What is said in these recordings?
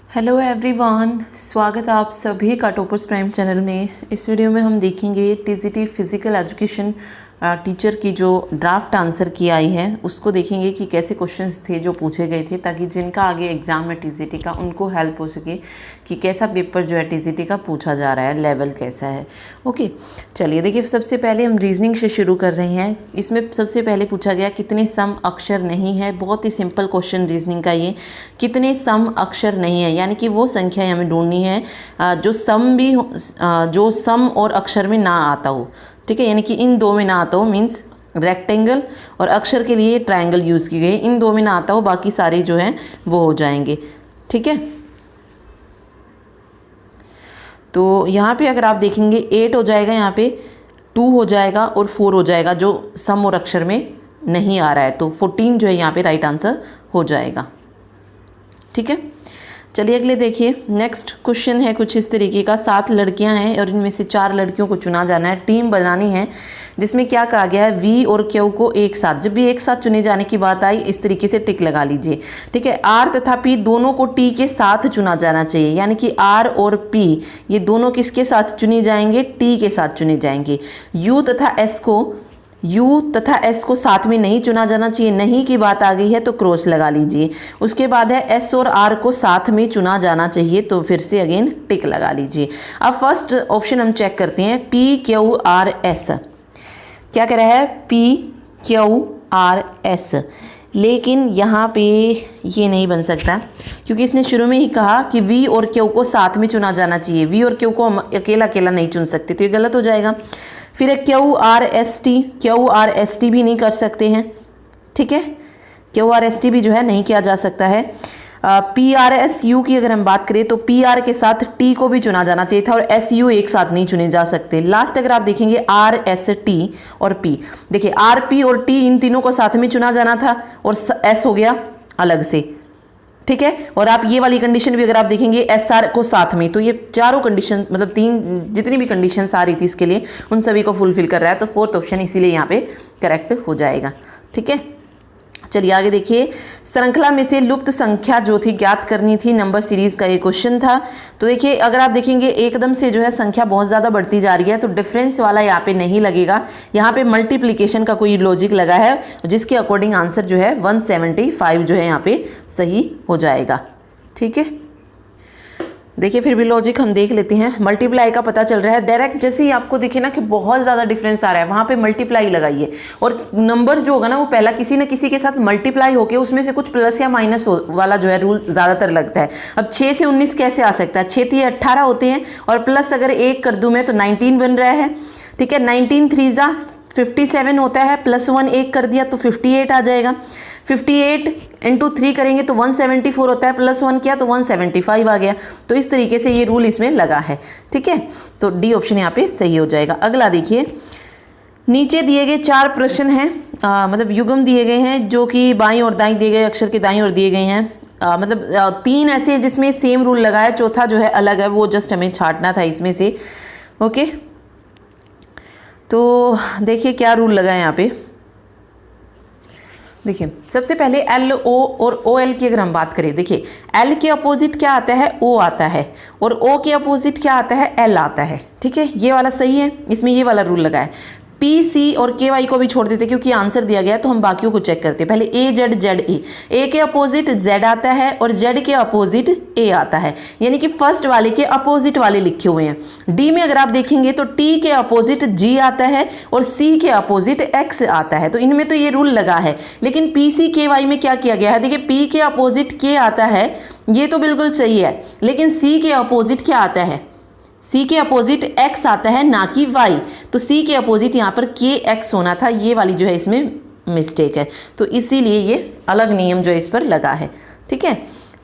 Hello everyone, स्वागत है आप सभी का टॉपर्स प्राइम चैनल में। इस वीडियो में हम देखेंगे टीजीटी फिज़िकल एजुकेशन टीचर की जो ड्राफ्ट आंसर की आई है उसको देखेंगे कि कैसे क्वेश्चंस थे जो पूछे गए थे, ताकि जिनका आगे एग्ज़ाम है टीजीटी का उनको हेल्प हो सके कि कैसा पेपर जो है टीजीटी का पूछा जा रहा है, लेवल कैसा है। ओके, चलिए देखिए, सबसे पहले हम रीजनिंग से शुरू कर रहे हैं। इसमें सबसे पहले पूछा गया कितने सम अक्षर नहीं है। बहुत ही सिंपल क्वेश्चन रीजनिंग का ये, कितने सम अक्षर नहीं है, यानी कि वो संख्या हमें ढूंढनी है जो सम और अक्षर में ना आता हो। ठीक है, यानी कि इन दो में ना आता हो, मीन्स रेक्टेंगल और अक्षर के लिए ट्रायंगल यूज़ की गई, इन दो में ना आता हो, बाकी सारे जो हैं वो हो जाएंगे। ठीक है, तो यहाँ पे अगर आप देखेंगे 8 हो जाएगा, यहाँ पे 2 हो जाएगा और 4 हो जाएगा जो सम और अक्षर में नहीं आ रहा है, तो 14 जो है यहाँ पे राइट आंसर हो जाएगा। ठीक है, चलिए अगले देखिए। नेक्स्ट क्वेश्चन है कुछ इस तरीके का। 7 लड़कियां हैं और इनमें से 4 लड़कियों को चुना जाना है, टीम बनानी है, जिसमें क्या कहा गया है, वी और क्यू को एक साथ, जब भी एक साथ चुने जाने की बात आई इस तरीके से टिक लगा लीजिए। ठीक है, आर तथा पी दोनों को टी के साथ चुना जाना चाहिए, यानी कि आर और पी ये दोनों किसके साथ चुने जाएंगे, टी के साथ चुने जाएंगे। यू तथा एस को साथ में नहीं चुना जाना चाहिए, नहीं की बात आ गई है तो क्रॉस लगा लीजिए। उसके बाद है एस और आर को साथ में चुना जाना चाहिए, तो फिर से अगेन टिक लगा लीजिए। अब फर्स्ट ऑप्शन हम चेक करते हैं, पी क्यू आर एस। क्या कह रहा है, पी क्यू आर एस, लेकिन यहाँ पे ये नहीं बन सकता क्योंकि इसने शुरू में ही कहा कि वी और क्यू को साथ में चुना जाना चाहिए। वी और क्यू को हम अकेला अकेला नहीं चुन सकते, तो ये गलत हो जाएगा। फिर है क्यू आर एस टी भी नहीं कर सकते हैं। ठीक है, क्यू आर एस टी भी जो है नहीं किया जा सकता है। पी आर एस यू की अगर हम बात करें तो पी आर के साथ टी को भी चुना जाना चाहिए था और एस यू एक साथ नहीं चुने जा सकते। लास्ट अगर आप देखेंगे आर एस टी और पी, देखिए आर पी और टी इन तीनों को साथ में चुना जाना था और एस हो गया अलग से। ठीक है, और आप ये वाली कंडीशन भी अगर आप देखेंगे एस आर को साथ में, तो ये चारों कंडीशन, मतलब 3 जितनी भी कंडीशंस आ रही थी इसके लिए उन सभी को फुलफिल कर रहा है, तो फोर्थ ऑप्शन इसीलिए यहाँ पे करेक्ट हो जाएगा। ठीक है, चलिए आगे देखिए। श्रृंखला में से लुप्त संख्या जो थी ज्ञात करनी थी, नंबर सीरीज का ये क्वेश्चन था। तो देखिए अगर आप देखेंगे एकदम से जो है संख्या बहुत ज़्यादा बढ़ती जा रही है, तो डिफरेंस वाला यहाँ पे नहीं लगेगा, यहाँ पे मल्टीप्लिकेशन का कोई लॉजिक लगा है, जिसके अकॉर्डिंग आंसर जो है 175 जो है यहाँ पे सही हो जाएगा। ठीक है, देखिए फिर भी लॉजिक हम देख लेते हैं। मल्टीप्लाई का पता चल रहा है, डायरेक्ट जैसे ही आपको दिखे ना कि बहुत ज़्यादा डिफरेंस आ रहा है, वहाँ पे मल्टीप्लाई लगाइए और नंबर जो होगा ना वो पहला किसी न किसी के साथ मल्टीप्लाई होके उसमें से कुछ प्लस या माइनस वाला जो है रूल ज़्यादातर लगता है। अब 6 से 19 कैसे आ सकता है, 6 से 18 होते हैं और प्लस अगर 1 कर दूँ मैं तो 19 बन रहा है। ठीक है, 19 3 57 होता है, प्लस 1 1 कर दिया तो 58 आ जाएगा। 58 इंटू 3 करेंगे तो 174 होता है, प्लस 1 किया तो 175 आ गया। तो इस तरीके से ये रूल इसमें लगा है। ठीक है, तो डी ऑप्शन यहाँ पे सही हो जाएगा। अगला देखिए, नीचे दिए गए 4 प्रश्न हैं, मतलब युग्म दिए गए हैं जो कि बाईं और दाईं दिए गए अक्षर के दाईं और दिए गए हैं। मतलब 3 ऐसे हैं जिसमें सेम रूल लगा है, चौथा जो है अलग है, वो जस्ट हमें छांटना था इसमें से। ओके, तो देखिए क्या रूल लगा है यहाँ पे। देखिए सबसे पहले एल ओ और ओ एल की अगर हम बात करें, देखिए एल के अपोजिट क्या आता है, ओ आता है, और ओ के अपोजिट क्या आता है, एल आता है। ठीक है, ये वाला सही है, इसमें ये वाला रूल लगा है। पी सी और के वाई को भी छोड़ देते क्योंकि आंसर दिया गया है, तो हम बाकियों को चेक करते हैं। पहले ए जेड ए के अपोजिट जेड आता है और जेड के अपोजिट ए आता है, यानी कि फर्स्ट वाले के अपोजिट वाले लिखे हुए हैं। डी में अगर आप देखेंगे तो टी के अपोजिट जी आता है और सी के अपोजिट एक्स आता है, तो इनमें तो ये रूल लगा है। लेकिन पी सी के वाई में क्या किया गया है, देखिए पी के अपोजिट के आता है, ये तो बिल्कुल सही है, लेकिन सी के अपोजिट क्या आता है, सी के अपोजिट एक्स आता है, ना कि वाई। तो सी के अपोजिट यहाँ पर के एक्स होना था, ये वाली जो है इसमें मिस्टेक है, तो इसीलिए ये अलग नियम जो है इस पर लगा है। ठीक है,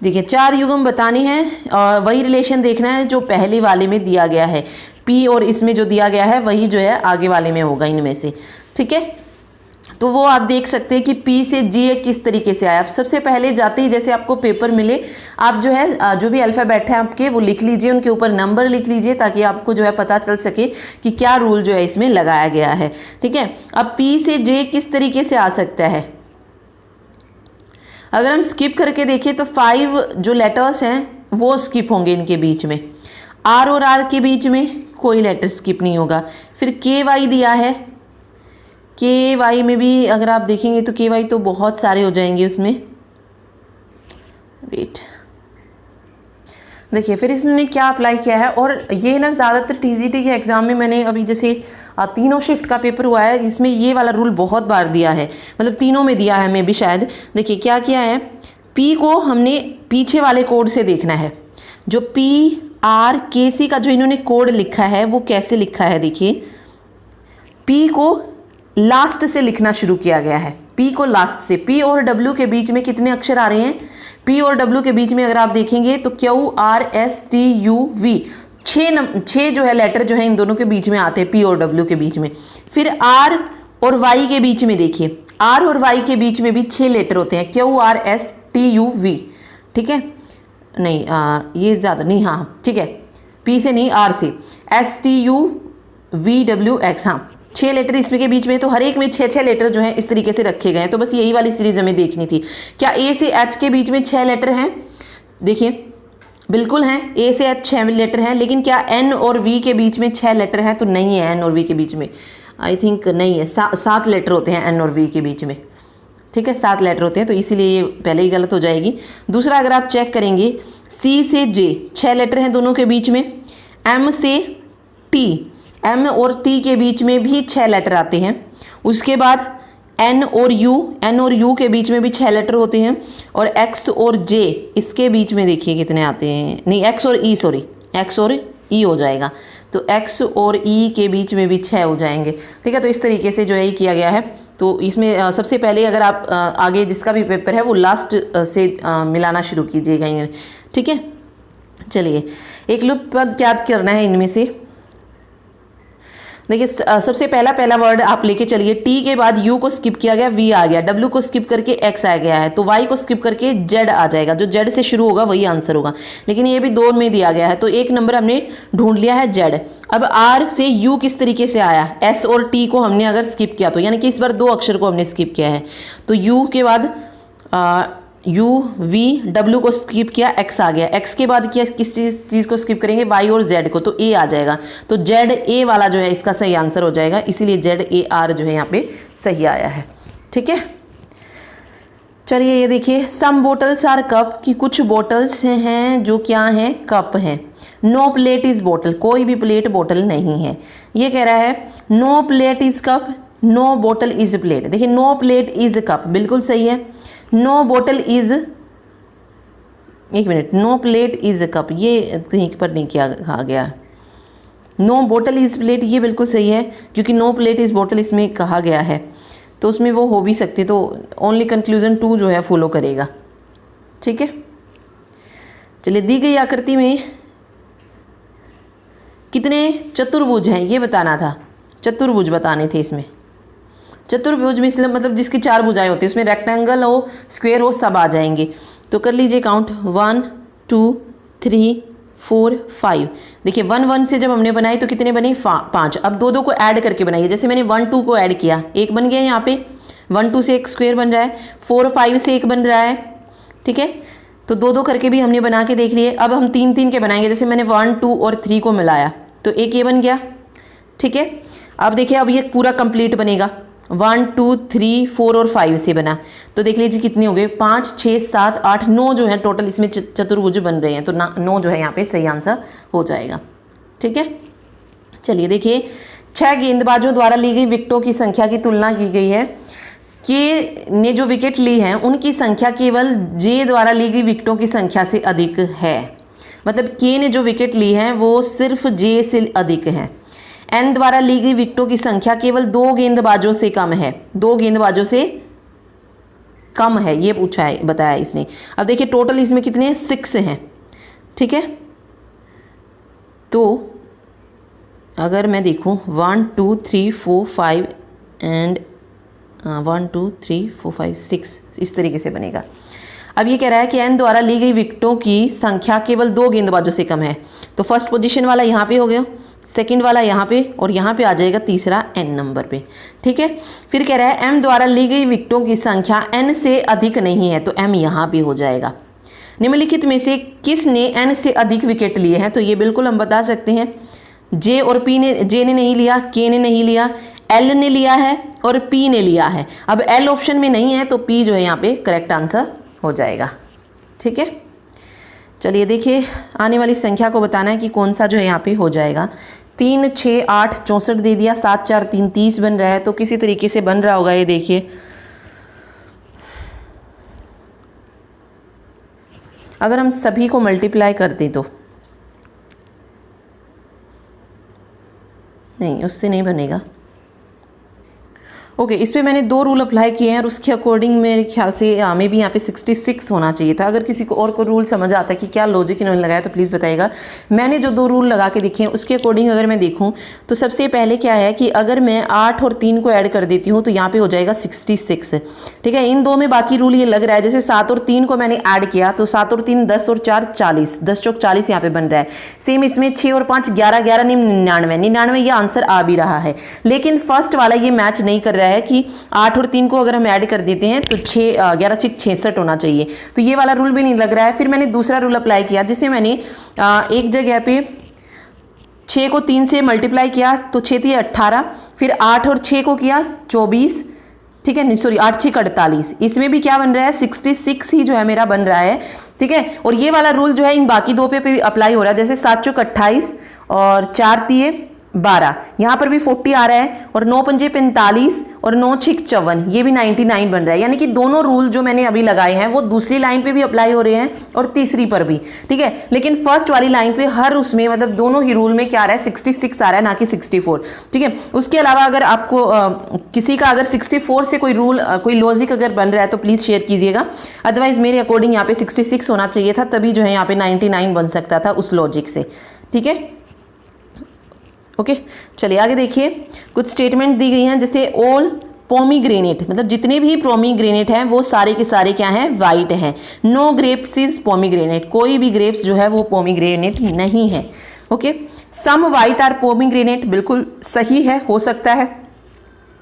देखिए 4 युग्म बताने हैं और वही रिलेशन देखना है जो पहले वाले में दिया गया है। पी और इसमें जो दिया गया है वही जो है आगे वाले में होगा इनमें से। ठीक है, तो वो आप देख सकते हैं कि पी से जी किस तरीके से आया। सबसे पहले जाते ही जैसे आपको पेपर मिले, आप जो है जो भी अल्फ़ाबेट है आपके वो लिख लीजिए, उनके ऊपर नंबर लिख लीजिए, ताकि आपको जो है पता चल सके कि क्या रूल जो है इसमें लगाया गया है। ठीक है, अब पी से जे किस तरीके से आ सकता है, अगर हम स्किप करके देखें तो 5 जो लेटर्स हैं वो स्किप होंगे इनके बीच में। आर और आर के बीच में कोई लेटर स्किप नहीं होगा। फिर के वाई दिया है, के वाई में भी अगर आप देखेंगे तो के वाई तो बहुत सारे हो जाएंगे उसमें। वेट, देखिए फिर इसने क्या अप्लाई किया है। और ये ना ज़्यादातर टीजीटी के एग्ज़ाम में मैंने अभी जैसे तीनों शिफ्ट का पेपर हुआ है, इसमें ये वाला रूल बहुत बार दिया है, मतलब तीनों में दिया है मैं भी शायद। देखिए क्या किया है, पी को हमने पीछे वाले कोड से देखना है। जो पी आर के सी का जो इन्होंने कोड लिखा है वो कैसे लिखा है, देखिए पी को लास्ट से लिखना शुरू किया गया है। पी को लास्ट से, पी और डब्ल्यू के बीच में कितने अक्षर आ रहे हैं, पी और डब्ल्यू के बीच में अगर आप देखेंगे तो Q R S T U V, छः जो है लेटर जो है इन दोनों के बीच में आते हैं, पी और डब्ल्यू के बीच में। फिर आर और वाई के बीच में देखिए, आर और वाई के बीच में भी 6 लेटर होते हैं, Q R S T U V, ठीक है। नहीं ये ज़्यादा नहीं, हाँ ठीक है, पी से नहीं आर से, S T U V W x, हाँ 6 लेटर इसमें के बीच में, तो हर एक में 6 लेटर जो है इस तरीके से रखे गए हैं। तो बस यही वाली सीरीज हमें देखनी थी। क्या ए से एच के बीच में 6 लेटर हैं, देखिए बिल्कुल हैं, ए से एच 6 लेटर हैं। लेकिन क्या एन और वी के बीच में 6 लेटर हैं, तो नहीं है। एन और वी के बीच में आई थिंक नहीं है, 7 लेटर होते हैं एन और वी के बीच में, ठीक है 7 लेटर होते हैं, तो इसीलिए ये पहले ही गलत हो जाएगी। दूसरा अगर आप चेक करेंगे, सी से जे 6 लेटर हैं दोनों के बीच में, एम से टी, एम और टी के बीच में भी 6 लेटर आते हैं। उसके बाद एन और यू के बीच में भी 6 लेटर होते हैं। और एक्स और जे इसके बीच में देखिए कितने आते हैं, नहीं एक्स और ई, सॉरी एक्स और ई हो जाएगा, तो एक्स और ई के बीच में भी 6 हो जाएंगे, ठीक है। तो इस तरीके से जो है किया गया है। तो इसमें सबसे पहले अगर आप आगे जिसका भी पेपर है वो लास्ट से मिलाना शुरू कीजिएगा, ठीक है। चलिए एक लुप्त पद क्या करना है इनमें से, देखिए सबसे पहला वर्ड आप लेके चलिए, टी के बाद यू को स्किप किया गया, वी आ गया, डब्ल्यू को स्किप करके एक्स आ गया है, तो वाई को स्किप करके जेड आ जाएगा, जो जेड से शुरू होगा वही आंसर होगा। लेकिन ये भी 2 में दिया गया है, तो 1 नंबर हमने ढूंढ लिया है जेड। अब आर से यू किस तरीके से आया, एस और टी को हमने अगर स्किप किया तो, यानी कि इस बार 2 अक्षर को हमने स्किप किया है, तो यू के बाद यू वी, डब्ल्यू को स्किप किया, एक्स आ गया, एक्स के बाद किया किस चीज़ को स्किप करेंगे, वाई और जेड को, तो ए आ जाएगा। तो जेड ए वाला जो है इसका सही आंसर हो जाएगा, इसीलिए जेड ए आर जो है यहाँ पे सही आया है, ठीक है। चलिए ये देखिए, सम बोटल्स आर कप, कि कुछ बोटल्स हैं जो क्या हैं, कप हैं। नो प्लेट इज बोटल, कोई भी प्लेट बोतल नहीं है। ये कह रहा है no plate is cup, no bottle is plate. देखिए नो प्लेट इज कप बिल्कुल सही है, नो बोटल इज, एक minute, no plate is cup ये कहीं पर नहीं किया कहा गया, नो बोटल इज प्लेट ये बिल्कुल सही है, क्योंकि नो प्लेट इज बोटल इसमें कहा गया है, तो उसमें वो हो भी सकती, तो ओनली कंक्लूजन 2 जो है फॉलो करेगा, ठीक है। चलिए दी गई आकृति में कितने चतुर्भुज हैं ये बताना था, चतुर्भुज बताने थे इसमें। चतुर्भुज में इसलिए मतलब जिसकी 4 भुजाएं होती है, उसमें रेक्टेंगल हो, स्क्वायर हो, सब आ जाएंगे। तो कर लीजिए काउंट, 1 2 3 4 5। देखिए 1 1 से जब हमने बनाई तो कितने बने, 5। अब 2 2 को ऐड करके बनाइए, जैसे मैंने 1 2 को ऐड किया, 1 बन गया यहाँ पे, 1 2 से एक स्क्वायर बन रहा है, 4 5 से एक बन रहा है, ठीक है। तो 2 2 करके भी हमने बना के देख लिए। अब हम 3 3 के बनाएंगे, जैसे मैंने 1 2 और 3 को मिलाया तो एक ये बन गया, ठीक है। अब देखिए अब ये पूरा कंप्लीट बनेगा, 1 2 3 4 और 5 से बना, तो देख लीजिए कितने हो गए, 5 6 7 8 9 जो है टोटल इसमें चतुर्भुज बन रहे हैं, तो 9 जो है यहाँ पे सही आंसर हो जाएगा, ठीक है। चलिए देखिए, 6 गेंदबाजों द्वारा ली गई विकेटों की संख्या की तुलना की गई है। के ने जो विकेट ली हैं उनकी संख्या केवल जे द्वारा ली गई विकेटों की संख्या से अधिक है, मतलब के ने जो विकेट ली है वो सिर्फ जे से अधिक है। एन द्वारा ली गई विकेटों की संख्या केवल 2 गेंदबाजों से कम है, 2 गेंदबाजों से कम है, ये पूछा है, बताया इसने। अब देखिए टोटल इसमें कितने 6 हैं, ठीक है। तो अगर मैं देखूं 1 2 3 4 5 एंड 1 2 3 4 5 6 इस तरीके से बनेगा। अब ये कह रहा है कि एन द्वारा ली गई विकेटों की संख्या केवल 2 गेंदबाजों से कम है, तो फर्स्ट पोजीशन वाला यहाँ पे हो गया, सेकंड वाला यहाँ पे, और यहाँ पे आ जाएगा तीसरा एन नंबर पे, ठीक है। फिर कह रहा है एम द्वारा ली गई विकेटों की संख्या एन से अधिक नहीं है, तो एम यहाँ पे हो जाएगा। निम्नलिखित में से किसने n से अधिक विकेट लिए हैं? तो ये बिल्कुल हम बता सकते हैं, जे और पी ने, जे ने नहीं लिया, के ने नहीं लिया, एल ने लिया है और पी ने लिया है। अब एल ऑप्शन में नहीं है तो पी जो है यहाँ पे करेक्ट आंसर हो जाएगा। ठीक है, चलिए देखिए आने वाली संख्या को बताना है कि कौन सा जो है यहाँ पे हो जाएगा। 3 6 8 64 दे दिया, 7 4 3 30 बन रहा है, तो किसी तरीके से बन रहा होगा ये देखिए। अगर हम सभी को मल्टीप्लाई कर दें तो नहीं, उससे नहीं बनेगा। ओके, इस पे मैंने 2 रूल अप्लाई किए हैं और उसके अकॉर्डिंग मेरे ख्याल से हमें भी यहाँ पे 66 होना चाहिए था। अगर किसी को और कोई रूल समझ आता है कि क्या लॉजिक इन्होंने लगाया तो प्लीज़ बताइएगा। मैंने जो 2 रूल लगा के देखे हैं उसके अकॉर्डिंग अगर मैं देखूँ तो सबसे पहले क्या है कि अगर मैं 8 और 3 को ऐड कर देती हूँ तो यहाँ पे हो जाएगा 66। ठीक है, इन 2 में बाकी रूल ये लग रहा है, जैसे 7 और 3 को मैंने ऐड किया तो 7 और 3 10 और 4 40, 10 चौक 40 यहाँ पे बन रहा है। सेम इसमें 6 और 5 11, 11 99, ये आंसर आ भी रहा है। लेकिन फर्स्ट वाला ये मैच नहीं कर रहा है कि 8 और 3 को अगर हम ऐड कर देते हैं तो 11 6 66 होना चाहिए, तो ये वाला रूल भी नहीं लग रहा है। फिर मैंने दूसरा रूल अप्लाई किया जिसमें मैंने एक जगह पे 6 को 3 से मल्टीप्लाई किया तो 6 3 18, फिर 8 और 6 को किया 24, ठीक है, नहीं सॉरी 8 6 48, इसमें भी क्या बन रहा है 66 ही जो है मेरा बन रहा है। ठीक है, और ये वाला रूल जो है इन बाकी 2 पे भी अप्लाई हो रहा है, जैसे 7 चौक 28 और 4 तिये 12, यहाँ पर भी 40 आ रहा है, और 9 पंजे 45 और 9 6 54, ये भी 99 बन रहा है। यानी कि दोनों रूल जो मैंने अभी लगाए हैं वो दूसरी लाइन पे भी अप्लाई हो रहे हैं और तीसरी पर भी। ठीक है, लेकिन फर्स्ट वाली लाइन पे हर उसमें मतलब दोनों ही रूल में क्या आ रहा है 66 आ रहा है, ना कि 64। ठीक है, उसके अलावा अगर आपको किसी का अगर 64 से कोई रूल कोई लॉजिक अगर बन रहा है तो प्लीज़ शेयर कीजिएगा। अदरवाइज मेरे अकॉर्डिंग यहाँ पे 66 होना चाहिए था, तभी जो है यहाँ पे 99 बन सकता था उस लॉजिक से। ठीक है, ओके, चलिए आगे देखिए। कुछ स्टेटमेंट दी गई हैं, जैसे ऑल पोमीग्रेनेट, मतलब जितने भी पोमीग्रेनेट हैं वो सारे के सारे क्या हैं, वाइट हैं। नो ग्रेप्स इज पोमीग्रेनेट, कोई भी ग्रेप्स जो है वो पोमीग्रेनेट नहीं है। Okay, some white are pomegranate, बिल्कुल सही है, हो सकता है।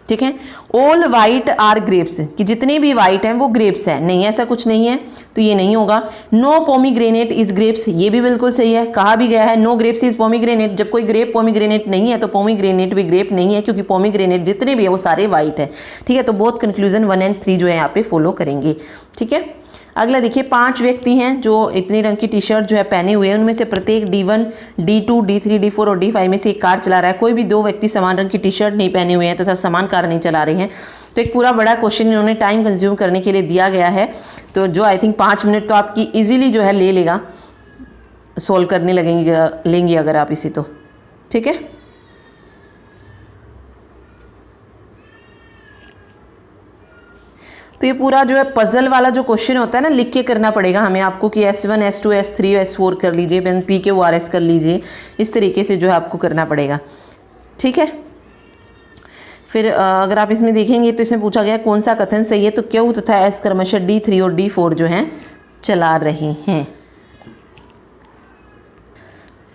ठीक है, ऑल वाइट आर ग्रेप्स, कि जितने भी वाइट हैं वो ग्रेप्स हैं, नहीं ऐसा कुछ नहीं है तो ये नहीं होगा। नो पोमीग्रेनेट इज ग्रेप्स, ये भी बिल्कुल सही है, कहा भी गया है नो ग्रेप्स इज पोमीग्रेनेट। जब कोई ग्रेप पोमीग्रेनेट नहीं है तो पोमीग्रेनेट भी ग्रेप नहीं है, क्योंकि पोमीग्रेनेट जितने भी है वो सारे वाइट है। ठीक है, तो बोथ कंक्लूजन 1 और 3 जो है यहाँ पे फॉलो करेंगे। ठीक है, अगला देखिए, 5 व्यक्ति हैं जो इतने रंग की टी शर्ट जो है पहने हुए हैं, उनमें से प्रत्येक D1 D2 D3 D4 और D5 में से एक कार चला रहा है। कोई भी 2 व्यक्ति समान रंग की टी शर्ट नहीं पहने हुए हैं तथा समान कार नहीं चला रहे हैं। तो एक पूरा बड़ा क्वेश्चन इन्होंने टाइम कंज्यूम करने के लिए दिया गया है, तो जो आई थिंक 5 मिनट तो आपकी ईजिली जो है ले लेगा, सोल्व करने लेंगे अगर आप इसी तो। ठीक है, तो ये पूरा जो है पजल वाला जो क्वेश्चन होता है ना, लिख के करना पड़ेगा हमें आपको कि S1 S2 S3 S4 कर लीजिए, पेन PQRS कर लीजिए, इस तरीके से जो है आपको करना पड़ेगा। ठीक है, फिर अगर आप इसमें देखेंगे तो इसमें पूछा गया कौन सा कथन सही है, तो Q तथा S क्रमशः D3 और D4 जो हैं चला रहे हैं।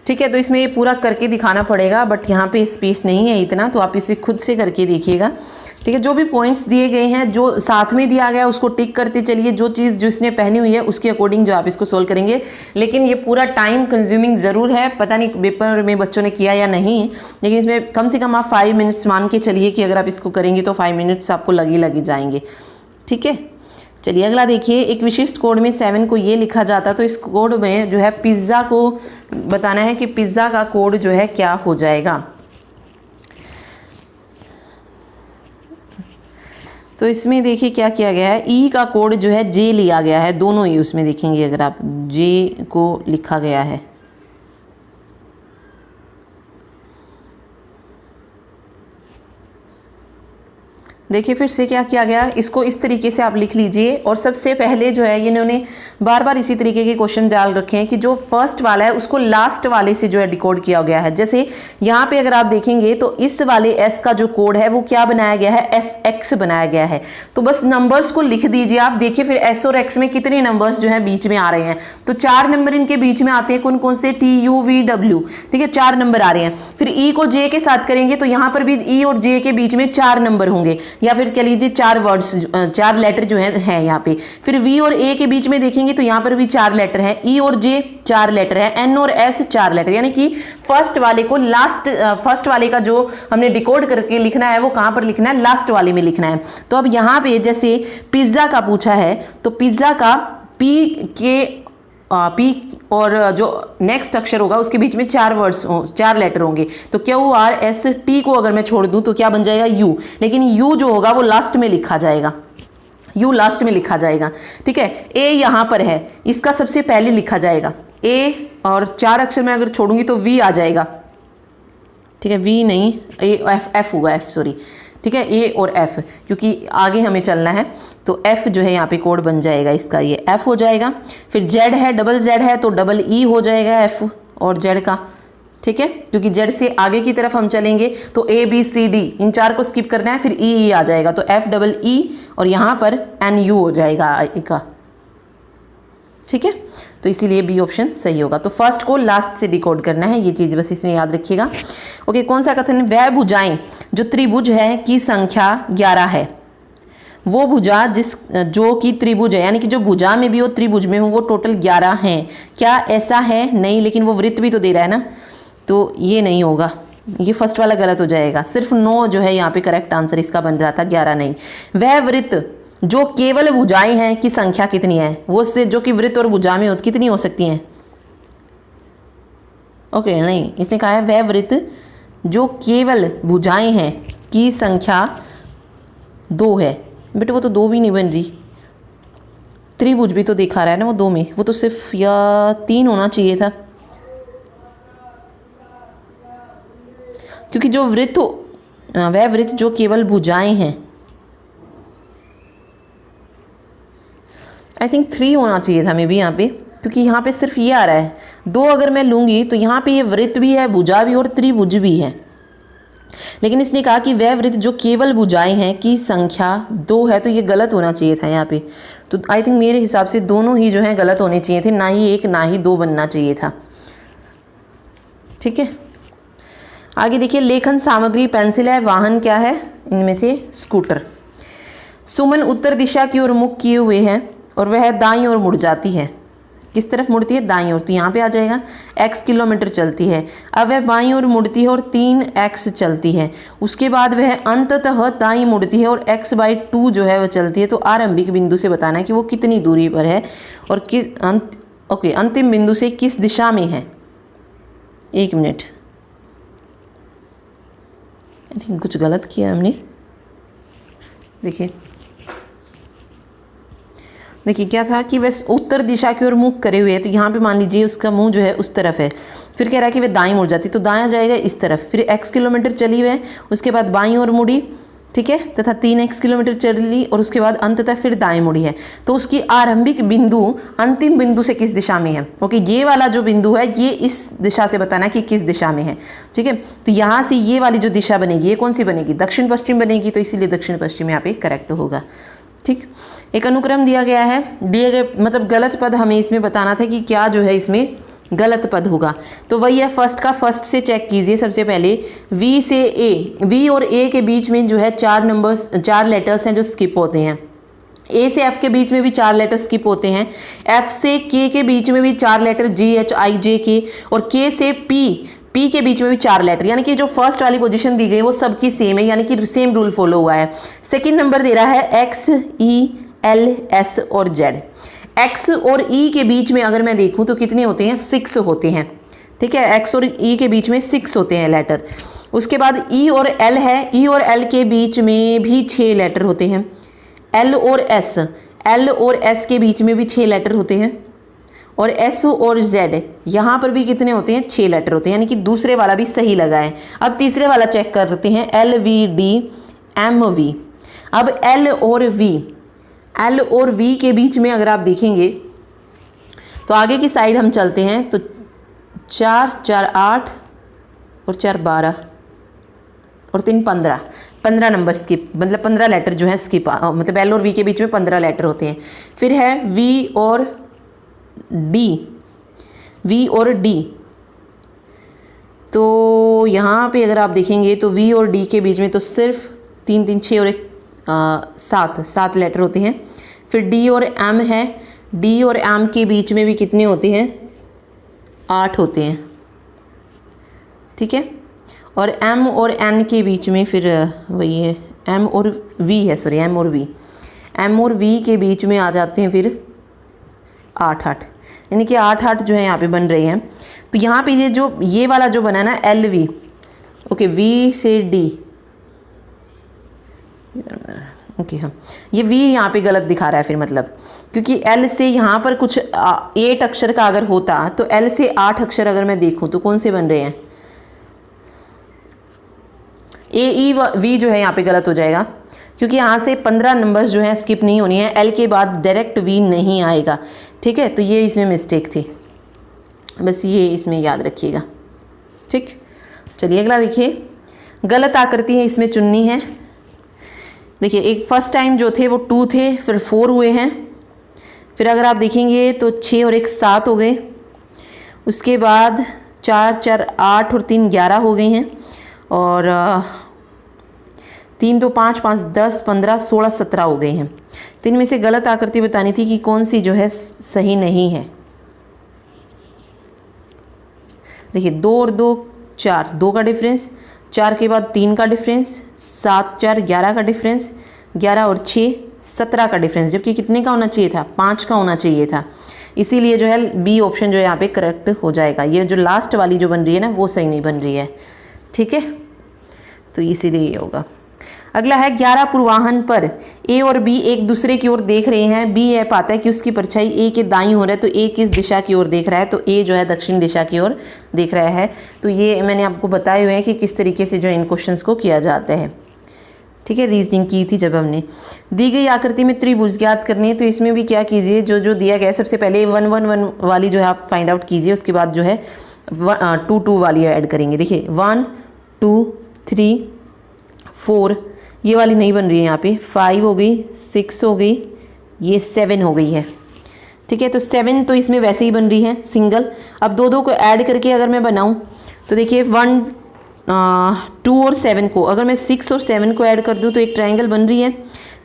ठीक है, तो इसमें ये पूरा करके दिखाना पड़ेगा, बट यहाँ पे स्पेस नहीं है इतना, तो आप इसे खुद से करके देखिएगा। ठीक है, जो भी पॉइंट्स दिए गए हैं, जो साथ में दिया गया उसको टिक करते चलिए, जो चीज़ जिसने पहनी हुई है उसके अकॉर्डिंग जो आप इसको सोल्व करेंगे। लेकिन ये पूरा टाइम कंज्यूमिंग ज़रूर है, पता नहीं पेपर में बच्चों ने किया या नहीं, लेकिन इसमें कम से कम आप 5 मिनट्स मान के चलिए कि अगर आप इसको करेंगे तो 5 मिनट्स आपको लगी जाएंगे। ठीक है, चलिए अगला देखिए। एक विशिष्ट कोड में 7 को ये लिखा जाता, तो इस कोड में जो है पिज़्ज़ा को बताना है कि पिज़्ज़ा का कोड जो है क्या हो जाएगा। तो इसमें देखिए क्या किया गया है, ई का कोड जो है जे लिया गया है, दोनों ही उसमें देखेंगे अगर आप जे को लिखा गया है। देखिए फिर से क्या किया गया, इसको इस तरीके से आप लिख लीजिए। और सबसे पहले जो है इन्होंने बार बार इसी तरीके के क्वेश्चन डाल रखे हैं कि जो फर्स्ट वाला है उसको लास्ट वाले से जो है डिकोड किया गया है। जैसे यहाँ पे अगर आप देखेंगे तो इस वाले एस का जो कोड है वो क्या बनाया गया है, SX बनाया गया है। तो बस नंबर्स को लिख दीजिए आप। देखिए फिर S और X में कितने नंबर्स जो है बीच में आ रहे हैं, तो 4 नंबर इनके बीच में आते हैं। कौन कौन से, TUVW, ठीक है, 4 नंबर आ रहे हैं। फिर E को J के साथ करेंगे तो यहाँ पर भी E और J के बीच में 4 नंबर होंगे। या फिर कह लीजिए 4 वर्ड्स, 4 लेटर जो है यहाँ पे। फिर वी और ए के बीच में देखेंगे तो यहाँ पर भी 4 लेटर है, ई और जे 4 लेटर है, एन और एस 4 लेटर, यानी कि फर्स्ट वाले को लास्ट, फर्स्ट वाले का जो हमने डिकोड करके लिखना है वो कहाँ पर लिखना है, लास्ट वाले में लिखना है। तो अब यहाँ पे जैसे पिज्जा का पूछा है तो पिज्जा का पी और जो नेक्स्ट अक्षर होगा उसके बीच में 4 वर्ड्स 4 लेटर होंगे। तो QRST को अगर मैं छोड़ दूं तो क्या बन जाएगा, यू, लेकिन यू जो होगा वो लास्ट में लिखा जाएगा, यू लास्ट में लिखा जाएगा। ठीक है, ए यहाँ पर है, इसका सबसे पहले लिखा जाएगा ए, और 4 अक्षर में अगर छोड़ूंगी तो वी आ जाएगा। ठीक है, वी नहीं, एफ होगा, एफ सॉरी। ठीक है, ए और एफ, क्योंकि आगे हमें चलना है तो एफ जो है यहाँ पे कोड बन जाएगा इसका, ये एफ हो जाएगा। फिर जेड है, डबल जेड है तो डबल ई हो जाएगा एफ और जेड का। ठीक है, क्योंकि जेड से आगे की तरफ हम चलेंगे तो ए बी सी डी इन 4 को स्किप करना है, फिर ई आ जाएगा तो एफ डबल ई और यहाँ पर एन यू हो जाएगा आई का। ठीक है, तो इसीलिए बी ऑप्शन सही होगा। तो फर्स्ट को लास्ट से डिकोड करना है, ये चीज़ बस इसमें याद रखिएगा। ओके, कौन सा कथन, वह भुजाएं जो त्रिभुज है की संख्या 11 है, वो भुजा जो कि त्रिभुज है, यानी कि जो भुजा में भी हो त्रिभुज में हो वो टोटल 11 हैं। क्या ऐसा है, नहीं, लेकिन वो वृत्त भी तो दे रहा है ना, तो ये नहीं होगा, ये फर्स्ट वाला गलत हो जाएगा। सिर्फ 9 जो है यहाँ पे करेक्ट आंसर इसका बन रहा था, 11 नहीं। वह वृत्त जो केवल भुजाएं हैं की संख्या कितनी है, वो से जो कि वृत्त और भुजा में हो कितनी हो सकती हैं। ओके, नहीं, इसने कहा है वह वृत्त जो केवल भुजाएं हैं की संख्या 2 है। बेटे वो तो 2 भी नहीं बन रही, त्रिभुज भी तो दिखा रहा है ना वो 2 में, वो तो सिर्फ या 3 होना चाहिए था, क्योंकि जो वृत्त वह वृत्त जो केवल भुजाएं हैं, आई थिंक 3 होना चाहिए था मे बी यहाँ पे, क्योंकि यहाँ पे सिर्फ ये आ रहा है 2 अगर मैं लूँगी तो यहाँ पे ये वृत्त भी है, भुजा भी और त्रिभुज भी है। लेकिन इसने कहा कि वह वृत्त जो केवल भुजाएं हैं की संख्या 2 है, तो ये गलत होना चाहिए था यहाँ पे। तो आई थिंक मेरे हिसाब से दोनों ही जो हैं गलत होने चाहिए थे, ना ही 1 ना ही 2 बनना चाहिए था। ठीक है, आगे देखिए, लेखन सामग्री पेंसिल है, वाहन क्या है, इनमें से स्कूटर। सुमन उत्तर दिशा की ओर मुख किए हुए हैं और वह दाईं ओर मुड़ जाती है, किस तरफ मुड़ती है, दाईं ओर, तो यहाँ पे आ जाएगा x किलोमीटर चलती है। अब वह बाईं ओर मुड़ती है और 3x चलती है, उसके बाद वह अंततः दाईं मुड़ती है और x/2 जो है वह चलती है। तो आरंभिक बिंदु से बताना है कि वो कितनी दूरी पर है और किस अंतिम बिंदु से किस दिशा में है। 1 मिनट, आई थिंक कुछ गलत किया हमने। देखिए क्या था कि वह उत्तर दिशा की ओर मुख करे हुए है, तो यहाँ पे मान लीजिए उसका मुंह जो है उस तरफ है। फिर कह रहा है कि वह दाईं मुड़ जाती, तो दायां जाएगा इस तरफ। फिर x किलोमीटर चली वह, उसके बाद बाईं ओर मुड़ी, ठीक है, तथा 3x किलोमीटर चली और उसके बाद अंततः फिर दाएं मुड़ी है। तो उसकी आरंभिक बिंदु अंतिम बिंदु से किस दिशा में है। ओके, ये वाला जो बिंदु है ये इस दिशा से बताना है कि किस दिशा में है। ठीक है, तो यहाँ से ये वाली जो दिशा बनेगी ये कौन सी बनेगी, दक्षिण पश्चिम बनेगी, तो इसीलिए दक्षिण पश्चिम यहाँ पे करेक्ट होगा। ठीक, एक अनुक्रम दिया गया है, दिए गए मतलब गलत पद हमें इसमें बताना था कि क्या जो है इसमें गलत पद होगा। तो वही है, फर्स्ट का फर्स्ट से चेक कीजिए। सबसे पहले वी से ए, वी और ए के बीच में जो है 4 लेटर्स हैं जो स्किप होते हैं। ए से एफ के बीच में भी 4 लेटर स्किप होते हैं। एफ से के के बीच में भी 4 लेटर, जी एच आई जे के, और के से पी के बीच में भी 4 लेटर, यानी कि जो फर्स्ट वाली पोजीशन दी गई वो सबकी सेम है, यानी कि सेम रूल फॉलो हुआ है। सेकंड नंबर दे रहा है एक्स, ई, एल, एस और जेड। एक्स और ई के बीच में अगर मैं देखूं तो कितने होते हैं, 6 होते हैं। ठीक है, एक्स और ई के बीच में 6 होते हैं लेटर। उसके बाद ई और एल है, ई और एल के बीच में भी 6 लेटर होते हैं। एल और एस के बीच में भी 6 लेटर होते हैं। और एस और जेड यहाँ पर भी कितने होते हैं, 6 लेटर होते हैं, यानी कि दूसरे वाला भी सही लगा है। अब तीसरे वाला चेक करते हैं, L V D M V. अब एल और वी के बीच में अगर आप देखेंगे तो आगे की साइड हम चलते हैं तो 4, 4, 8 और 4, 12 और 3, 15 नंबर स्किप, मतलब 15 लेटर जो है स्किप, मतलब एल और वी के बीच में 15 लेटर होते हैं। फिर है वी और डी, तो यहाँ पे अगर आप देखेंगे तो वी और डी के बीच में तो सिर्फ 3, 3, 6 और 1 सात लेटर होते हैं। फिर डी और एम है, डी और एम के बीच में भी कितने होते हैं, 8 होते हैं, ठीक है। और एम और एन के बीच में फिर वही है, एम और वी है, सॉरी एम और वी, एम और वी के बीच में आ जाते हैं फिर 8 8, यानी कि 8 8 जो है यहाँ पे बन रहे हैं। तो यहाँ पे ये वाला जो बना ना एल वी, ओके, वी से डी, ओके हाँ, ये वी यहाँ पे गलत दिखा रहा है फिर, मतलब क्योंकि एल से यहाँ पर कुछ 8 अक्षर का अगर होता तो एल से 8 अक्षर अगर मैं देखूँ तो कौन से बन रहे हैं, ए ई वी जो है यहाँ पे गलत हो जाएगा, क्योंकि यहाँ से 15 नंबर्स जो हैं स्किप नहीं होनी है, एल के बाद डायरेक्ट वी नहीं आएगा, ठीक है। तो ये इसमें मिस्टेक थी, बस ये इसमें याद रखिएगा, ठीक। चलिए अगला देखिए, गलत आकृति है इसमें चुननी है। देखिए एक फर्स्ट टाइम जो थे वो 2 थे, फिर 4 हुए हैं, फिर अगर आप देखेंगे तो 6 और 1 7 हो गए, उसके बाद 4 4 8 और 3 11 हो गए हैं, और 3 2 5 5 10 15 16 17 हो गए हैं। तो इनमें से गलत आकृति बतानी थी कि कौन सी जो है सही नहीं है। देखिए 2 और 2 4, 2 का डिफरेंस, 4 के बाद 3 का डिफरेंस, 7 4 11 का डिफरेंस, 11 और 6 17 का डिफरेंस, जबकि कितने का होना चाहिए था, 5 का होना चाहिए था। इसीलिए जो है बी ऑप्शन जो है यहाँ पे करेक्ट हो जाएगा। ये जो लास्ट वाली जो बन रही है ना वो सही नहीं बन रही है, ठीक है, तो इसीलिए ये होगा। अगला है 11 पूर्वाहन पर ए और बी एक दूसरे की ओर देख रहे हैं। बी यह पाता है कि उसकी परछाई ए के दाईं ओर है, तो ए किस दिशा की ओर देख रहा है, तो ए जो है दक्षिण दिशा की ओर देख रहा है। तो ये मैंने आपको बताए हुए हैं कि किस तरीके से जो इन क्वेश्चंस को किया जाता है, ठीक है। रीजनिंग की थी जब हमने। दी गई आकृति में त्रिभुज ज्ञात करनी है, तो इसमें भी क्या कीजिए, जो जो दिया गया है सबसे पहले 1 1 1 वाली जो है आप फाइंड आउट कीजिए, उसके बाद जो है 2 2 वाली ऐड करेंगे। देखिए 1 2 3 4, ये वाली नहीं बन रही है यहाँ पे, 5 हो गई, 6 हो गई, ये 7 हो गई है, ठीक है। तो 7 तो इसमें वैसे ही बन रही है सिंगल। अब 2 2 को ऐड करके अगर मैं बनाऊँ तो देखिए 1 2 और 7 को अगर मैं 6 और 7 को ऐड कर दूँ तो एक ट्रायंगल बन रही है।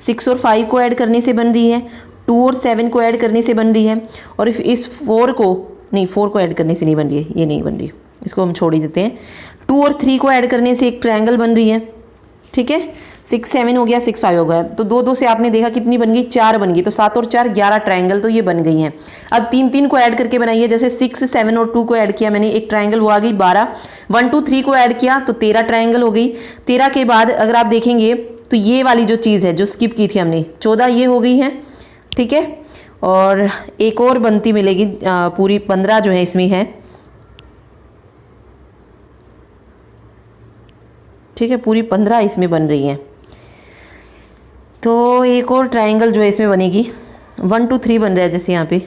6 और 5 को ऐड करने से बन रही है, 2 और 7 को ऐड करने से बन रही है, और इस 4 को ऐड करने से नहीं बन रही है, ये नहीं बन रही, इसको हम छोड़ ही देते हैं। 2 और 3 को ऐड करने से एक ट्रायंगल बन रही है, ठीक है। 6 7 हो गया, 6 5 हो गया, तो 2 2 से आपने देखा कितनी बन गई, 4 बन गई, तो 7 और 4 11 ट्रायंगल तो ये बन गई हैं। अब 3 3 को ऐड करके बनाइए, जैसे 6 7 और 2 को ऐड किया मैंने, एक ट्रायंगल वो आ गई 12, 1 2 3 को ऐड किया तो 13 ट्रायंगल हो गई। 13 के बाद अगर आप देखेंगे तो ये वाली जो चीज़ है जो स्किप की थी हमने, 14 ये हो गई है, ठीक है। और एक और बनती मिलेगी पूरी 15 जो है इसमें है, ठीक है, पूरी 15 इसमें बन रही है। तो एक और ट्रायंगल जो है इसमें बनेगी, 1 2 3 बन रहा है जैसे यहाँ पे,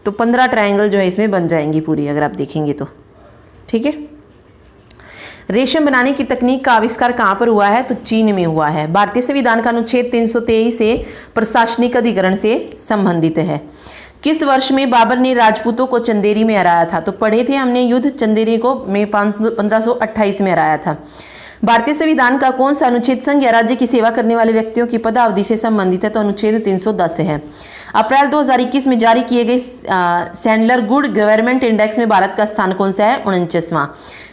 तो 15 ट्रायंगल जो है इसमें बन जाएंगी पूरी अगर आप देखेंगे तो, ठीक है। रेशम बनाने की तकनीक का आविष्कार कहाँ पर हुआ है, तो चीन में हुआ है। भारतीय संविधान का अनुच्छेद 323 से प्रशासनिक अधिकरण से संबंधित है। किस वर्ष में बाबर ने राजपूतों को चंदेरी में हराया था, तो पढ़े थे हमने युद्ध चंदेरी को में 1528 में हराया था। भारतीय संविधान का कौन सा अनुच्छेद संघ या राज्य की सेवा करने वाले व्यक्तियों की पदावधि से संबंधित है, तो अनुच्छेद 310 है। अप्रैल 2021 में जारी किए गए सैंडलर गुड गवर्नमेंट इंडेक्स में भारत का स्थान कौन सा है, 49वां।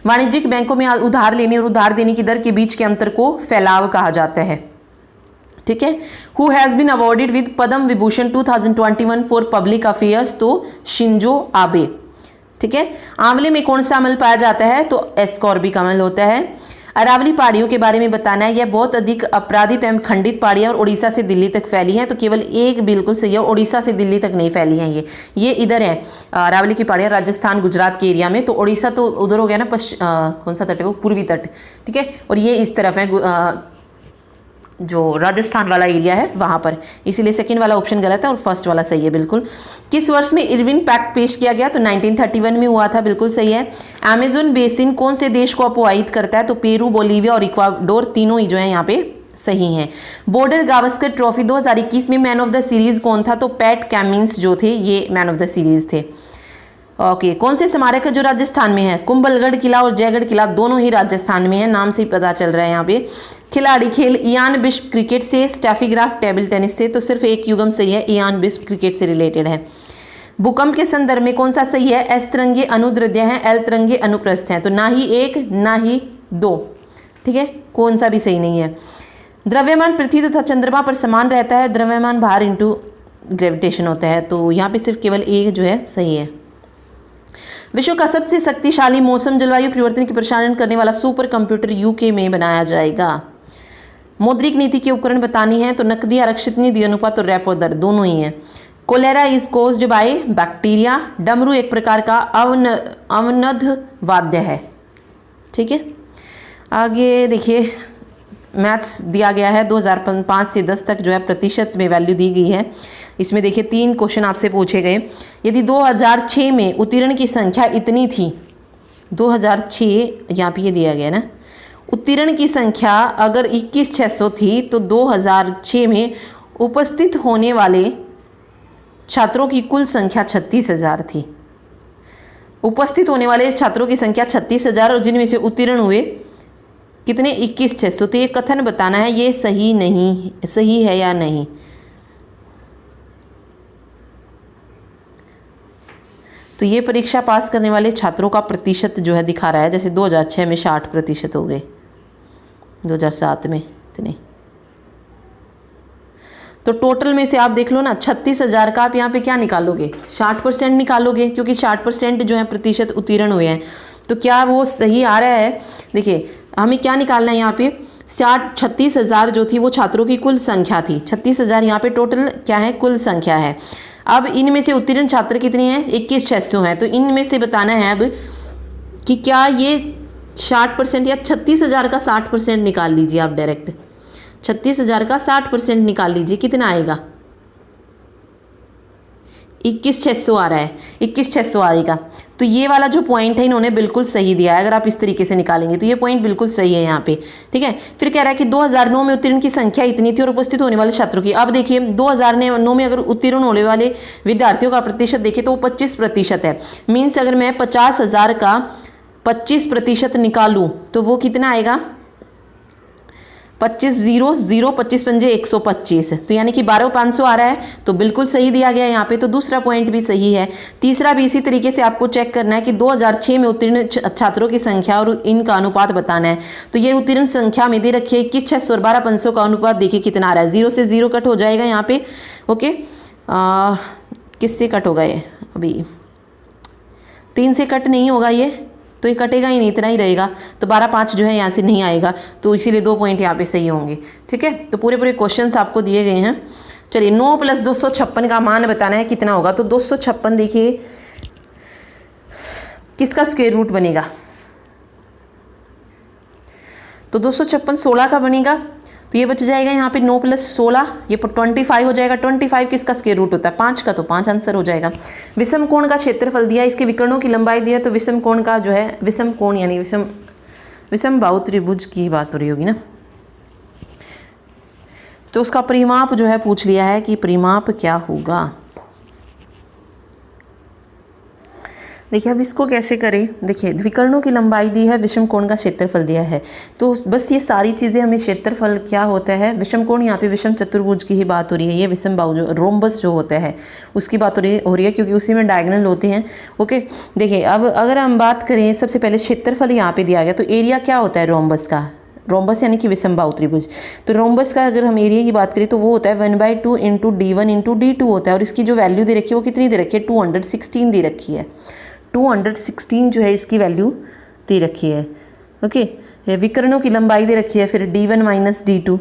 वाणिज्यिक बैंकों में उधार लेने और उधार देने की दर के बीच के अंतर को फैलाव कहा जाता है, ठीक है। Who has been awarded with Padma Vibhushan 2021 for public affairs, तो शिंजो आबे, ठीक है। आंवले में कौन सा अम्ल पाया जाता है, तो एस्कॉर्बिक अम्ल होता है। अरावली पहाड़ियों के बारे में बताना है, यह बहुत अधिक अपराधित एवं खंडित पहाड़ियाँ और उड़ीसा से दिल्ली तक फैली हैं, तो केवल एक बिल्कुल सही है, उड़ीसा से दिल्ली तक नहीं फैली हैं ये इधर है अरावली की पहाड़ियाँ, राजस्थान गुजरात के एरिया में। तो उड़ीसा तो उधर हो गया ना, कौन सा तट है वो, पूर्वी तट, ठीक है, और ये इस तरफ है जो राजस्थान वाला एरिया है वहाँ पर, इसीलिए सेकंड वाला ऑप्शन गलत है और फर्स्ट वाला सही है बिल्कुल। किस वर्ष में इरविन पैक्ट पेश किया गया, तो 1931 में हुआ था, बिल्कुल सही है। अमेज़न बेसिन कौन से देश को अपोहित करता है, तो पेरू, बोलीविया और इक्वाडोर, तीनों ही जो है यहाँ पे सही हैं। बॉर्डर गावस्कर ट्रॉफी 2021 में मैन ऑफ द सीरीज कौन था, तो पैट कैमिंस जो थे ये मैन ऑफ द सीरीज थे, ओके, कौन से स्मारक है जो राजस्थान में है? कुंभलगढ़ किला और जयगढ़ किला दोनों ही राजस्थान में है, नाम से ही पता चल रहा है यहाँ पे। खिलाड़ी खेल इयान बिस्प क्रिकेट से, स्टैफीग्राफ टेबल टेनिस से, तो सिर्फ एक युगम सही है, इयान बिस्प क्रिकेट से रिलेटेड है। भूकंप के संदर्भ में कौन सा सही है? एस तरंगे अनुदैर्ध्य हैं, एल तरंगे अनुप्रस्थ हैं, तो ना ही एक ना ही दो, ठीक है, कौन सा भी सही नहीं है। द्रव्यमान पृथ्वी तथा चंद्रमा पर समान रहता है, द्रव्यमान भार इंटू ग्रेविटेशन होता है, तो यहाँ पे सिर्फ केवल एक जो है सही है। विश्व का सबसे शक्तिशाली मौसम जलवायु परिवर्तन की प्रसारण करने वाला सुपर कंप्यूटर यूके में बनाया जाएगा। मौद्रिक नीति के उपकरण बतानी है, तो नकदी आरक्षित निधि अनुपात और रेपो दर दोनों ही है। Cholera is caused by bacteria. डमरू एक प्रकार का अवनद्ध वाद्य है, ठीक है। आगे देखिए, मैथ्स दिया गया है 2005 से 10 तक जो है प्रतिशत में वैल्यू दी गई है। इसमें देखिए 3 क्वेश्चन आपसे पूछे गए। यदि 2006 में उत्तीर्ण की संख्या इतनी थी, 2006 यहाँ पे ये दिया गया ना, उत्तीर्ण की संख्या अगर 21,600 थी तो 2006 में उपस्थित होने वाले छात्रों की कुल संख्या 36,000 थी। उपस्थित होने वाले छात्रों की संख्या 36,000 और जिनमें से उत्तीर्ण हुए कितने? 21,600। तो ये कथन बताना है, ये सही नहीं, सही है या नहीं। तो ये परीक्षा पास करने वाले छात्रों का प्रतिशत जो है दिखा रहा है, जैसे 2006 में 60% हो गए, 2007 में इतने। तो टोटल में से आप देख लो ना, 36,000 का आप यहाँ पे क्या निकालोगे? 60% निकालोगे, क्योंकि 60% जो है प्रतिशत उत्तीर्ण हुए हैं। तो क्या वो सही आ रहा है? देखिए हमें क्या निकालना है यहाँ पे, 36,000 जो थी वो छात्रों की कुल संख्या थी। 36,000 यहाँ पे टोटल क्या है? कुल संख्या है। अब इनमें से उत्तीर्ण छात्र कितने हैं? 21,600 हैं। तो इनमें से बताना है अब कि क्या ये 60% या 36,000 का 60% निकाल लीजिए आप डायरेक्ट। 36,000 का 60% निकाल लीजिए, कितना आएगा? 21,600 आ रहा है, 21,600 आएगा। तो ये वाला जो पॉइंट है इन्होंने बिल्कुल सही दिया है। अगर आप इस तरीके से निकालेंगे तो ये पॉइंट बिल्कुल सही है यहाँ पे, ठीक है। फिर कह रहा है कि 2009 में उत्तीर्ण की संख्या इतनी थी और उपस्थित होने वाले छात्रों की। अब देखिए 2009 में अगर उत्तीर्ण होने वाले विद्यार्थियों का प्रतिशत देखें तो वो 25% है। मीन्स अगर मैं 50,000 का 25% निकालूँ तो वो कितना आएगा? 25 0 0 25 पंजे 125, तो यानी कि 12,500 आ रहा है। तो बिल्कुल सही दिया गया है यहाँ पे। तो दूसरा पॉइंट भी सही है। तीसरा भी इसी तरीके से आपको चेक करना है कि 2006 में उत्तीर्ण छात्रों की संख्या और इनका अनुपात बताना है। तो ये उत्तीर्ण संख्या में दे रखी है 21,600 और 12,500 का अनुपात देखिए कितना आ रहा है। 0 से 0 कट हो जाएगा यहाँ पे, ओके। किससे कट होगा ये? अभी 3 से कट नहीं होगा ये, तो ये कटेगा ही नहीं, इतना ही रहेगा। तो 12,500 जो है यहाँ से नहीं आएगा, तो इसीलिए 2 पॉइंट यहाँ पे सही होंगे, ठीक है। तो पूरे पूरे क्वेश्चंस आपको दिए गए हैं। चलिए 9 + 256 का मान बताना है कितना होगा। तो 256 देखिए किसका स्क्वायर रूट बनेगा? तो 256 16 का बनेगा, तो ये बच जाएगा यहाँ पे 9 + 16, ये 25 हो जाएगा। 25 किसका स्क्वायर रूट होता है? 5 का, तो 5 आंसर हो जाएगा। विषम कोण का क्षेत्रफल दिया, इसके विकर्णों की लंबाई दिया, तो विषम कोण का जो है, विषम कोण यानी विषम बाहु त्रिभुज की बात हो रही होगी ना, तो उसका परिमाप जो है पूछ लिया है कि परिमाप क्या होगा। देखिए अब इसको कैसे करें। देखिए विकर्णों की लंबाई दी है, विषम कोण का क्षेत्रफल दिया है, तो बस ये सारी चीज़ें हमें क्षेत्रफल क्या होता है, विषम कोण, यहाँ पे विषम चतुर्भुज की ही बात हो रही है। ये विषम बाहु जो रोम्बस जो होता है उसकी बात हो रही है क्योंकि उसी में डायगोनल होते हैं, ओके। देखिए अब अगर हम बात करें, सबसे पहले क्षेत्रफल यहाँ पे दिया गया, तो एरिया क्या होता है रोम्बस का? रोम्बस यानी कि विषम बाहु त्रिभुज। तो रोम्बस का अगर हम एरिया की बात करें तो वो होता है 1/2 × d1 × d2 होता है। और इसकी जो वैल्यू दे रखी है वो कितनी दे रखी है? 216 दे रखी है। 216 जो है इसकी वैल्यू दे रखी है, ओके। विकर्णों की लंबाई दे रखी है फिर d1 - d2,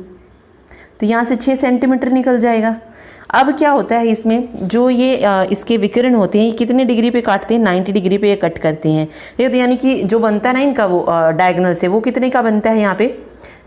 तो यहाँ से 6 सेंटीमीटर निकल जाएगा। अब क्या होता है इसमें, जो ये इसके विकर्ण होते हैं, ये कितने डिग्री पे काटते हैं? 90 डिग्री पे ये कट करते हैं। ये तो यानी कि जो बनता है ना इनका वो डायगोनल से, वो कितने का बनता है? यहाँ पे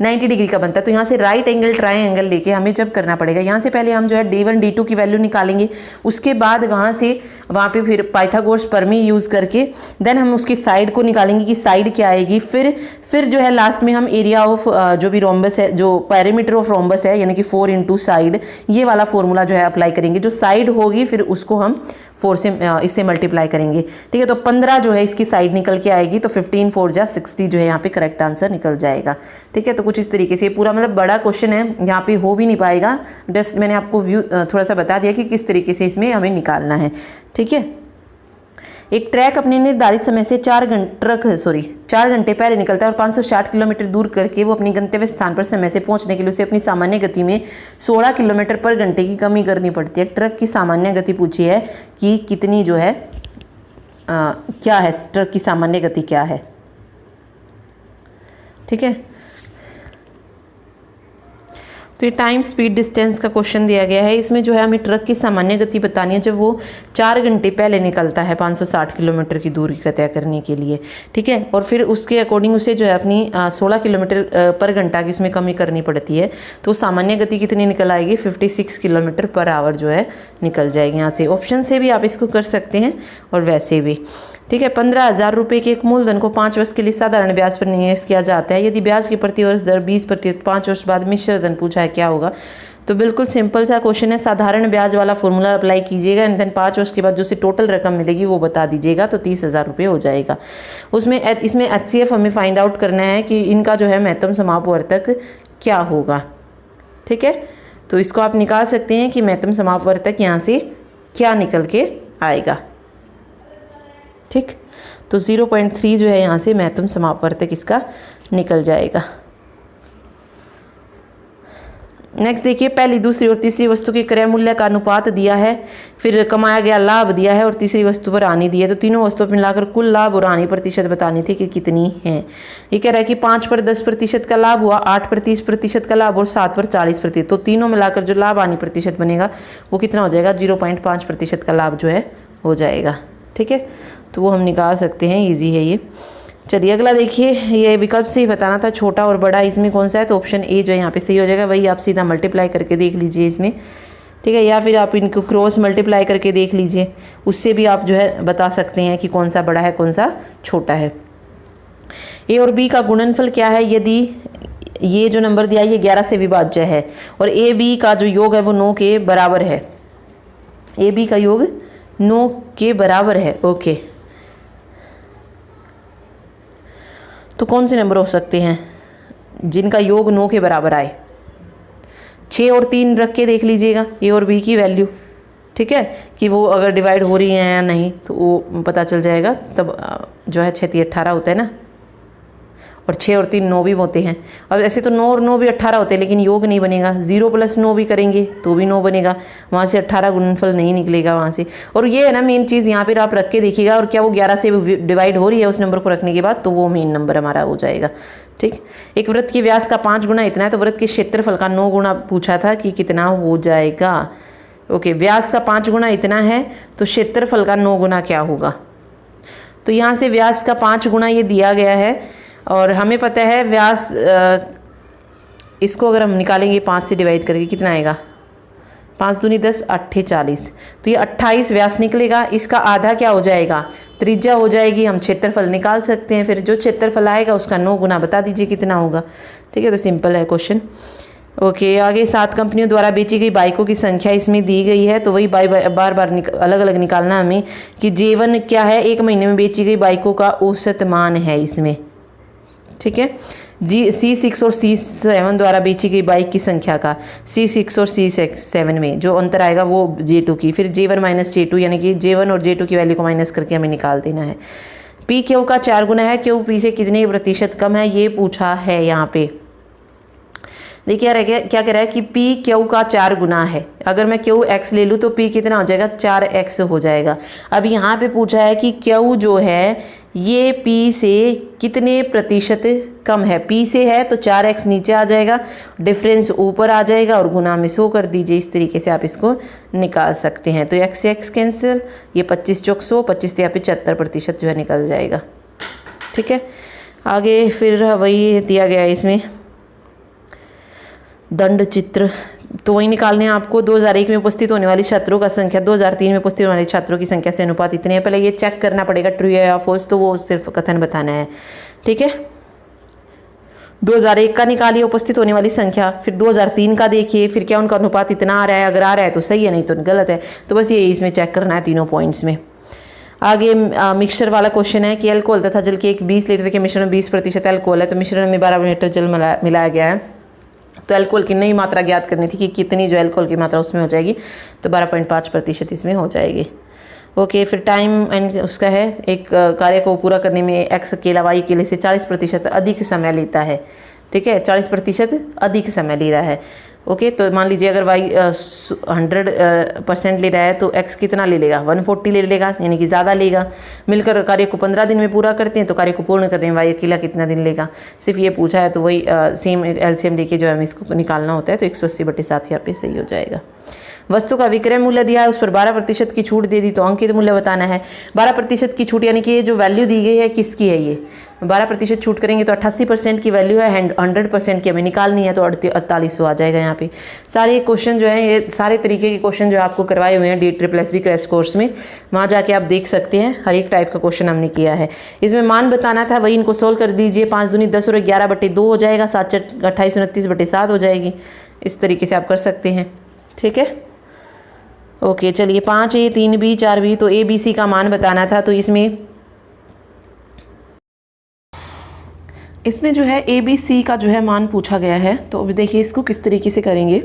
90 डिग्री का बनता है। तो यहाँ से राइट एंगल ट्रायंगल लेके हमें जब करना पड़ेगा, यहाँ से पहले हम जो है d1 d2 की वैल्यू निकालेंगे, उसके बाद वहाँ पे फिर पाइथागोरस प्रमेय यूज़ करके देन हम उसकी साइड को निकालेंगे कि साइड क्या आएगी, फिर फिर जो है लास्ट में हम एरिया ऑफ जो भी रोम्बस है, जो पैरामीटर ऑफ रोम्बस है यानी कि 4 इंटू साइड, ये वाला फॉर्मूला जो है अप्लाई करेंगे। जो साइड होगी फिर उसको हम 4 से इससे मल्टीप्लाई करेंगे। ठीक है, तो 15 जो है इसकी साइड निकल के आएगी, तो 15 4 जा 60 जो है यहाँ पे करेक्ट आंसर निकल जाएगा। ठीक है, तो कुछ इस तरीके से पूरा मतलब बड़ा क्वेश्चन है, यहाँ पे हो भी नहीं पाएगा। जस्ट मैंने आपको व्यू थोड़ा सा बता दिया कि किस तरीके से इसमें हमें निकालना है। ठीक है, एक ट्रैक अपने निर्धारित समय से 4 घंटे पहले निकलता है और 560 किलोमीटर दूर करके वो अपनी गंतव्य स्थान पर समय से पहुंचने के लिए उसे अपनी सामान्य गति में 16 किलोमीटर पर घंटे की कमी करनी पड़ती है। ट्रक की सामान्य गति पूछी है कि कितनी जो है क्या है, ट्रक की सामान्य गति क्या है। ठीक है, तो ये टाइम स्पीड डिस्टेंस का क्वेश्चन दिया गया है। इसमें जो है हमें ट्रक की सामान्य गति बतानी है जब वो 4 घंटे पहले निकलता है 560 किलोमीटर की दूरी का तय करने के लिए। ठीक है, और फिर उसके अकॉर्डिंग उसे जो है अपनी 16 किलोमीटर पर घंटा की उसमें कमी करनी पड़ती है। तो सामान्य गति कितनी निकल आएगी, 56 किलोमीटर पर आवर जो है निकल जाएगी। यहाँ से ऑप्शन से भी आप इसको कर सकते हैं और वैसे भी। ठीक है, 15,000 रुपये के एक मूलधन को 5 वर्ष के लिए साधारण ब्याज पर निवेश किया जाता है। यदि ब्याज की प्रति वर्ष दर 20% 5 वर्ष बाद मिश्र धन पूछा है क्या होगा। तो बिल्कुल सिंपल सा क्वेश्चन है, साधारण ब्याज वाला फॉर्मूला अप्लाई कीजिएगा एंड देन 5 वर्ष के बाद जो से टोटल रकम मिलेगी वो बता दीजिएगा, तो 30,000 रुपये हो जाएगा। इसमें HCF हमें फाइंड आउट करना है कि इनका जो है महत्तम समापवर्तक क्या होगा। ठीक है, तो इसको आप निकाल सकते हैं कि महत्तम समापवर्तक यहाँ से क्या निकल के आएगा। ठीक, तो 0.3 जो है यहाँ से महत्तम समापवर्तक इसका निकल जाएगा। नेक्स्ट देखिए, पहली दूसरी और तीसरी वस्तु के क्रय मूल्य का अनुपात दिया है, फिर कमाया गया लाभ दिया है और तीसरी वस्तु पर हानि दी है। तो तीनों वस्तुओं पर मिलाकर कुल लाभ और हानि प्रतिशत बतानी थी कि कितनी है। ये कह रहा है कि 5 पर 10% का लाभ हुआ, 8 पर 30% का लाभ और 7 पर 40%। तो तीनों मिलाकर जो लाभ हानि प्रतिशत बनेगा वो कितना हो जाएगा, 0.5% का लाभ जो है हो जाएगा। ठीक है, तो वो हम निकाल सकते हैं, इजी है ये। चलिए अगला देखिए, ये विकल्प से ही बताना था छोटा और बड़ा इसमें कौन सा है, तो ऑप्शन ए जो है यहाँ पे सही हो जाएगा। वही आप सीधा मल्टीप्लाई करके देख लीजिए इसमें। ठीक है, या फिर आप इनको क्रॉस मल्टीप्लाई करके देख लीजिए, उससे भी आप जो है बता सकते हैं कि कौन सा बड़ा है कौन सा छोटा है। ए और बी का गुणनफल क्या है, यदि ये जो नंबर दिया है ये 11 से विभाज्य है और ए बी का जो योग है वो 9 के बराबर है। ए बी का योग 9 के बराबर है। ओके, तो कौन से नंबर हो सकते हैं जिनका योग 9 के बराबर आए। 6 और 3 रख के देख लीजिएगा ए और बी की वैल्यू। ठीक है, कि वो अगर डिवाइड हो रही है या नहीं तो वो पता चल जाएगा। तब जो है 6 3 18 होता है ना, और 6 और 3 9 भी होते हैं। अब ऐसे तो 9 और 9 भी 18 होते हैं, लेकिन योग नहीं बनेगा। 0 + 9 भी करेंगे तो भी 9 बनेगा, वहाँ से 18 गुणनफल नहीं निकलेगा वहाँ से। और ये है ना मेन चीज़, यहाँ पर आप रख के देखिएगा और क्या वो 11 से डिवाइड हो रही है उस नंबर को रखने के बाद, तो वो मेन नंबर हमारा हो जाएगा। ठीक, एक वृत्त के व्यास का 5 गुना इतना है, तो वृत्त के क्षेत्रफल का 9 गुना पूछा था कि कितना हो जाएगा। ओके, व्यास का 5 गुना इतना है तो क्षेत्रफल का 9 गुना क्या होगा। तो यहाँ से व्यास का 5 गुना ये दिया गया है और हमें पता है व्यास, इसको अगर हम निकालेंगे 5 से डिवाइड करके कितना आएगा, 5 दूनी 10 8 40, तो ये 28 व्यास निकलेगा। इसका आधा क्या हो जाएगा, त्रिज्या हो जाएगी। हम क्षेत्रफल निकाल सकते हैं, फिर जो क्षेत्रफल आएगा उसका 9 गुना बता दीजिए कितना होगा। ठीक है, तो सिंपल है क्वेश्चन। ओके, आगे 7 कंपनियों द्वारा बेची गई बाइकों की संख्या इसमें दी गई है, तो वही बार बार अलग अलग निकालना हमें कि J1 क्या है, 1 महीने में बेची गई बाइकों का औसत मान है इसमें। ठीक है, C6 और C7 द्वारा बेची गई बाइक की संख्या का C6 और C7 में जो अंतर आएगा वो J2 की, फिर J1 - J2 यानी कि J1 और J2 की वैल्यू को माइनस करके हमें निकाल देना है। P Q का 4 गुना है, Q P से कितने प्रतिशत कम है ये पूछा है यहाँ पे। देखिए क्या कह रहा है कि P Q का 4 गुना है। अगर मैं Q X ले लूँ तो P कितना हो जाएगा, 4X हो जाएगा। अब यहाँ पे पूछा है कि Q जो है ये P से कितने प्रतिशत कम है। P से है तो 4X नीचे आ जाएगा, डिफरेंस ऊपर आ जाएगा और गुना में 100 कर दीजिए। इस तरीके से आप इसको निकाल सकते हैं। तो X से X कैंसिल, ये 25 चौक 100, 25 से यहाँ पे 74% जो है निकल जाएगा। ठीक है, आगे फिर वही दिया गया है इसमें दंड चित्र, तो वही निकालने हैं आपको। 2001 में उपस्थित होने वाली छात्रों का संख्या 2003 में उपस्थित होने वाले छात्रों की संख्या से अनुपात इतने हैं। पहले ये चेक करना पड़ेगा ट्रू या फॉल्स, तो वो सिर्फ कथन बताना है। ठीक है, 2001 का निकालिए उपस्थित होने वाली संख्या, फिर 2003 का देखिए, फिर क्या उनका अनुपात इतना आ रहा है, अगर आ रहा है तो सही है, नहीं तो गलत है। तो बस ये इसमें चेक करना है तीनों पॉइंट्स में। आगे मिक्सचर वाला क्वेश्चन है कि अल्कोहल तथा जल के एक 20 लीटर के मिश्रण में 20% अल्कोहल है, तो मिश्रण में 12 लीटर जल मिलाया गया है। तो अल्कोहल की नई मात्रा ज्ञात करनी थी कि कितनी जो अल्कोहल की मात्रा उसमें हो जाएगी, तो 12.5% इसमें हो जाएगी। ओके, फिर टाइम एंड उसका है, एक कार्य को पूरा करने में एक्स अकेला वाई अकेले से 40% अधिक समय लेता है। ठीक है, 40% अधिक समय ले रहा है। ओके, तो मान लीजिए अगर वाई 100% ले रहा है तो एक्स कितना ले लेगा, 140 ले लेगा, यानी कि ज़्यादा लेगा। मिलकर कार्य को 15 दिन में पूरा करते हैं तो कार्य को पूर्ण करने में वाई अकेला कितना दिन लेगा, सिर्फ ये पूछा है। तो वही सेम एलसीएम लेके जो हमें इसको निकालना होता है, तो 180/7 यहाँ पे सही हो जाएगा। वस्तु का विक्रय मूल्य दिया है, उस पर 12% की छूट दे दी, तो अंकित मूल्य बताना है। 12% की छूट यानी कि ये जो वैल्यू दी गई है किसकी है, ये 12% छूट करेंगे तो 88% की वैल्यू है, 100% की हमें निकालनी है, तो 4800 आ जाएगा यहाँ पे। सारे क्वेश्चन जो है, ये सारे तरीके के क्वेश्चन जो आपको करवाए हुए हैं DSSB क्रैश कोर्स में, वहाँ जाके आप देख सकते हैं, हर एक टाइप का क्वेश्चन हमने किया है। इसमें मान बताना था, वही इनको सोल्व कर दीजिए। 5 दूनी 10 और 11/2 हो जाएगा, 7 × 28 29/7 हो जाएगी। इस तरीके से आप कर सकते हैं। ठीक है, ओके चलिए 5A 3B 4B, तो ABC का मान बताना था। तो इसमें जो है ABC का जो है मान पूछा गया है, तो अब देखिए इसको किस तरीके से करेंगे।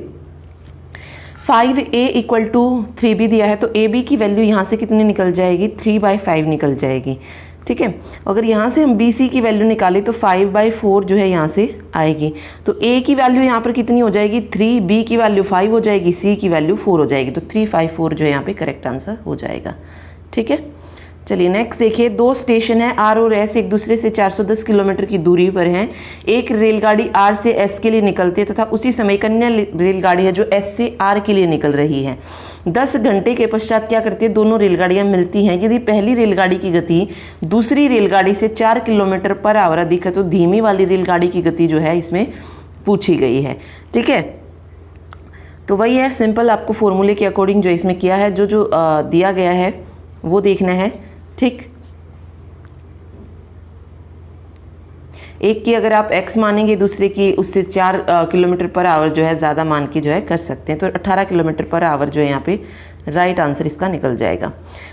5A = 3B दिया है, तो AB की वैल्यू यहाँ से कितनी निकल जाएगी, 3/5 निकल जाएगी। ठीक है, अगर यहाँ से हम BC की वैल्यू निकालें तो 5/4 जो है यहाँ से आएगी। तो A की वैल्यू यहाँ पर कितनी हो जाएगी, 3, B की वैल्यू 5 हो जाएगी, C की वैल्यू 4 हो जाएगी, तो 354 जो है यहाँ पे करेक्ट आंसर हो जाएगा। ठीक है, चलिए नेक्स्ट देखिए। 2 स्टेशन है R और S, एक दूसरे से 410 किलोमीटर की दूरी पर हैं। एक रेलगाड़ी R से S के लिए निकलती है तथा उसी समय एक अन्य रेलगाड़ी है जो S से R के लिए निकल रही है। 10 घंटे के पश्चात क्या करती है, दोनों रेलगाड़ियां मिलती हैं। यदि पहली रेलगाड़ी की गति दूसरी रेलगाड़ी से 4 किलोमीटर/आवर अधिक है, तो धीमी वाली रेलगाड़ी की गति जो है इसमें पूछी गई है। ठीक है, तो वही है, सिंपल आपको फॉर्मूले के अकॉर्डिंग जो इसमें किया है, जो दिया गया है वो देखना है। ठीक, एक की अगर आप x मानेंगे, दूसरे की उससे 4 किलोमीटर/आवर जो है ज़्यादा मान के जो है कर सकते हैं, तो 18 किलोमीटर/आवर जो है यहाँ पे राइट आंसर इसका निकल जाएगा।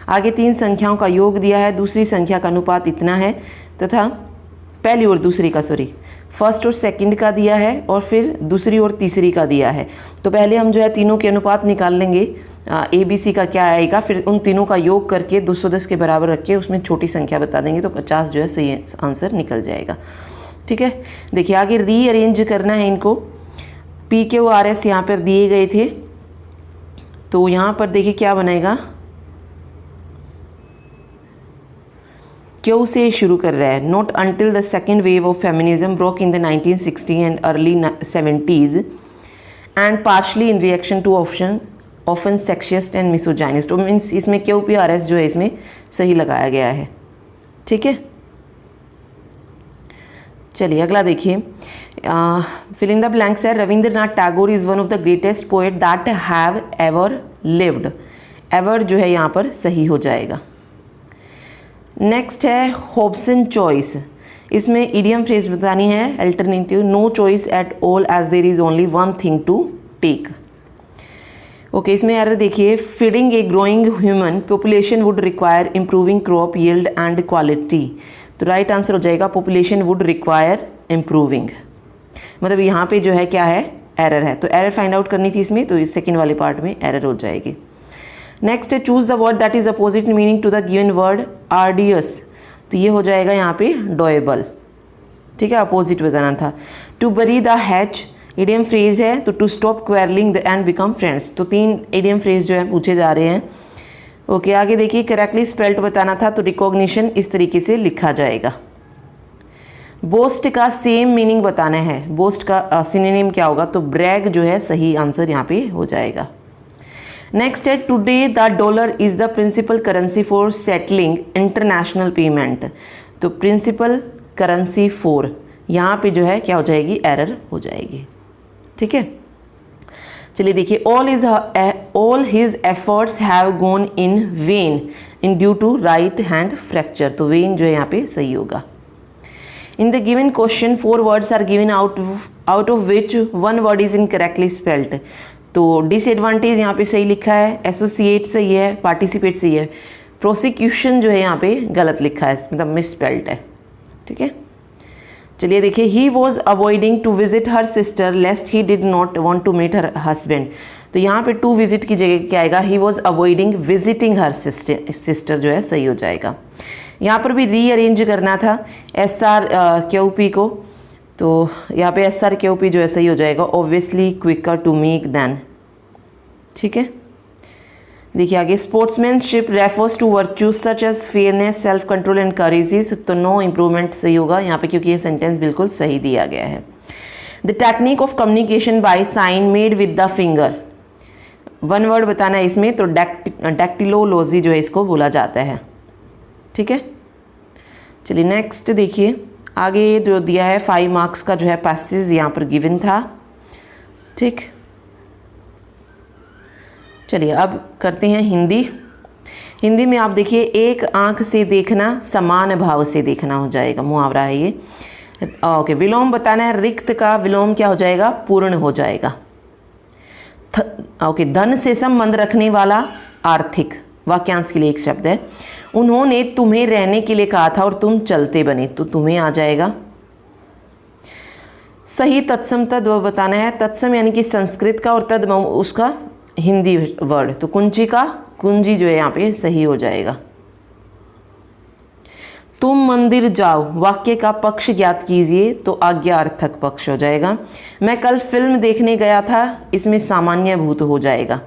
आगे 3 संख्याओं का योग दिया है, दूसरी संख्या का अनुपात इतना है तथा पहली और दूसरी का फर्स्ट और सेकंड का दिया है, और फिर दूसरी और तीसरी का दिया है। तो पहले हम जो है तीनों के अनुपात निकाल लेंगे, ABC का क्या आएगा, फिर उन तीनों का योग करके 210 के बराबर रख के उसमें छोटी संख्या बता देंगे, तो 50 जो है सही आंसर निकल जाएगा। ठीक है, देखिए आगे रीअरेंज करना है इनको। PQRS यहाँ पर दिए गए थे, तो यहाँ पर देखिए क्या बनेगा, क्यों से शुरू कर रहा है। Not until the second wave of feminism broke in the 1960 and early 70s and partially in reaction to often sexist and misogynist. Means इसमें QPRS जो है इसमें सही लगाया गया है। ठीक है, चलिए अगला देखिए। फिलिंग द ब्लैंक्स है, Rabindranath Tagore is one of the greatest poet that have ever lived. Ever जो है यहाँ पर सही हो जाएगा। नेक्स्ट है हॉब्सन चॉइस, इसमें इडियम फ्रेज बतानी है। Alternative, no choice at all as there is only one thing to take. Okay, इसमें एरर देखिए। Feeding a growing human population would require improving crop yield and quality, तो right answer हो जाएगा population would require improving. मतलब यहाँ पे जो है क्या है, एरर है, तो एरर फाइंड आउट करनी थी इसमें, तो इस सेकेंड वाले पार्ट में एरर हो जाएगी। नेक्स्ट है choose the word that is opposite meaning to the given word arduous, तो ये हो जाएगा यहाँ पे डोएबल। ठीक है, अपोजिट बताना था। To bury the hatch idiom phrase है, तो to stop quarrelling the and become friends, तो 3 इडियम फ्रेज जो है पूछे जा रहे हैं। ओके, आगे देखिए करेक्टली स्पेल्ड बताना था, तो रिकॉग्निशन इस तरीके से लिखा जाएगा। बोस्ट का सेम मीनिंग बताना है, बोस्ट का सिनोनिम क्या होगा, तो ब्रैग जो है सही आंसर यहाँ पे हो जाएगा। नेक्स्ट है today the dollar is the principal currency for settling international payment, तो प्रिंसिपल करेंसी फॉर यहाँ पे जो है क्या हो जाएगी, एरर हो जाएगी। ठीक है, चलिए देखिए। All his efforts have gone in vain in due to right hand fracture, तो वेन जो है यहाँ पे सही होगा। In the given question 4 words are given out of which 1 word is incorrectly spelled. तो डिसएडवांटेज यहाँ पे सही लिखा है, एसोसिएट सही है, पार्टिसिपेट सही है, प्रोसिक्यूशन जो है यहाँ पे गलत लिखा है, मतलब मिस स्पेल्ड है। ठीक है, चलिए देखिए, he was avoiding to visit her sister lest he did not want to meet her husband. तो यहाँ पे टू विजिट की जगह क्या आएगा, he was avoiding visiting her sister जो है सही हो जाएगा। यहाँ पर भी रीअरेंज करना था SRQP को, तो यहाँ पे SRQP जो है सही हो जाएगा, obviously quicker to make then. ठीक है, देखिए आगे, sportsmanship refers to virtue such as fairness, self control and courages. तो नो इम्प्रूवमेंट सही होगा यहाँ पे, क्योंकि ये सेंटेंस बिल्कुल सही दिया गया है। The technique of communication by sine made with the finger, 1 word बताना है इसमें, तो डैक्टिलोलॉजी जो है इसको बोला जाता है। ठीक है, चलिए नेक्स्ट देखिए, आगे जो दिया है 5 मार्क्स का जो है पैसेज यहाँ पर गिवन था। ठीक, चलिए अब करते हैं हिंदी। हिंदी में आप देखिए, एक आंख से देखना समान भाव से देखना हो जाएगा, मुहावरा है ये। ओके, विलोम बताना है, रिक्त का विलोम क्या हो जाएगा, पूर्ण हो जाएगा। ओके, धन से संबंध रखने वाला आर्थिक, वाक्यांश के लिए एक शब्द है। उन्होंने तुम्हें रहने के लिए कहा था और तुम चलते बने, तो तुम्हें आ जाएगा। सही तत्सम तद बताना है, तत्सम यानी कि संस्कृत का और तद उसका हिंदी वर्ड, तो कुंजी का कुंजी जो है यहाँ पे सही हो जाएगा। तुम मंदिर जाओ, वाक्य का पक्ष ज्ञात कीजिए, तो आज्ञार्थक पक्ष हो जाएगा। मैं कल फिल्म देखने गया था, इसमें सामान्य भूत हो जाएगा।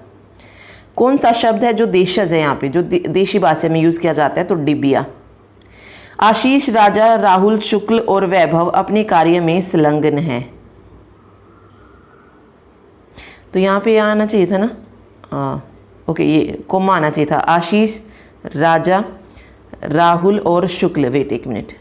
कौन सा शब्द है जो देशज है यहाँ पे, जो देशी भाषा में यूज़ किया जाता है, तो डिबिया। आशीष, राजा, राहुल, शुक्ल और वैभव अपने कार्य में संलग्न है, तो यहाँ पे आना चाहिए था ना, ओके, ये कोमा आना चाहिए था। आशीष, राजा, राहुल और शुक्ल, वेट एक मिनट,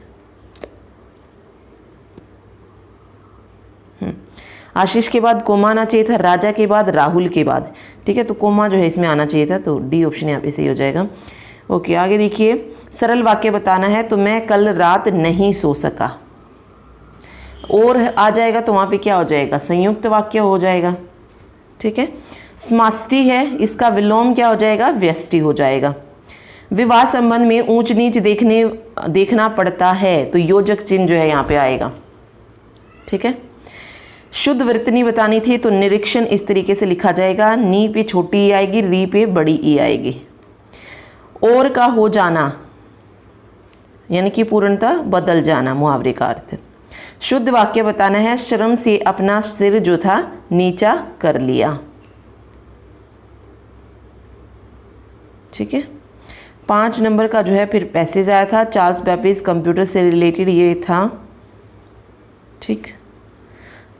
आशीष के बाद कोमा आना चाहिए था, राजा के बाद, राहुल के बाद। ठीक है, तो कोमा जो है इसमें आना चाहिए था, तो डी ऑप्शन यहाँ पे सही हो जाएगा। ओके, आगे देखिए, सरल वाक्य बताना है, तो मैं कल रात नहीं सो सका, और आ जाएगा तो वहाँ पे क्या हो जाएगा, संयुक्त वाक्य हो जाएगा। ठीक है, समाष्टि है, इसका विलोम क्या हो जाएगा, व्यष्टि हो जाएगा। विवाह संबंध में ऊंच नीच देखना पड़ता है, तो योजक चिन्ह जो है यहाँ पे आएगा। ठीक है, शुद्ध वृत्तनी बतानी थी, तो निरीक्षण इस तरीके से लिखा जाएगा, नी पे छोटी ई आएगी, री पे बड़ी ई आएगी। और का हो जाना यानी कि पूर्णतः बदल जाना, मुहावरे का अर्थ। शुद्ध वाक्य बताना है, श्रम से अपना सिर जो था नीचा कर लिया। ठीक है, 5 नंबर का जो है फिर पैसेज आया था, चार्ल्स बेबेज कंप्यूटर से रिलेटेड ये था। ठीक,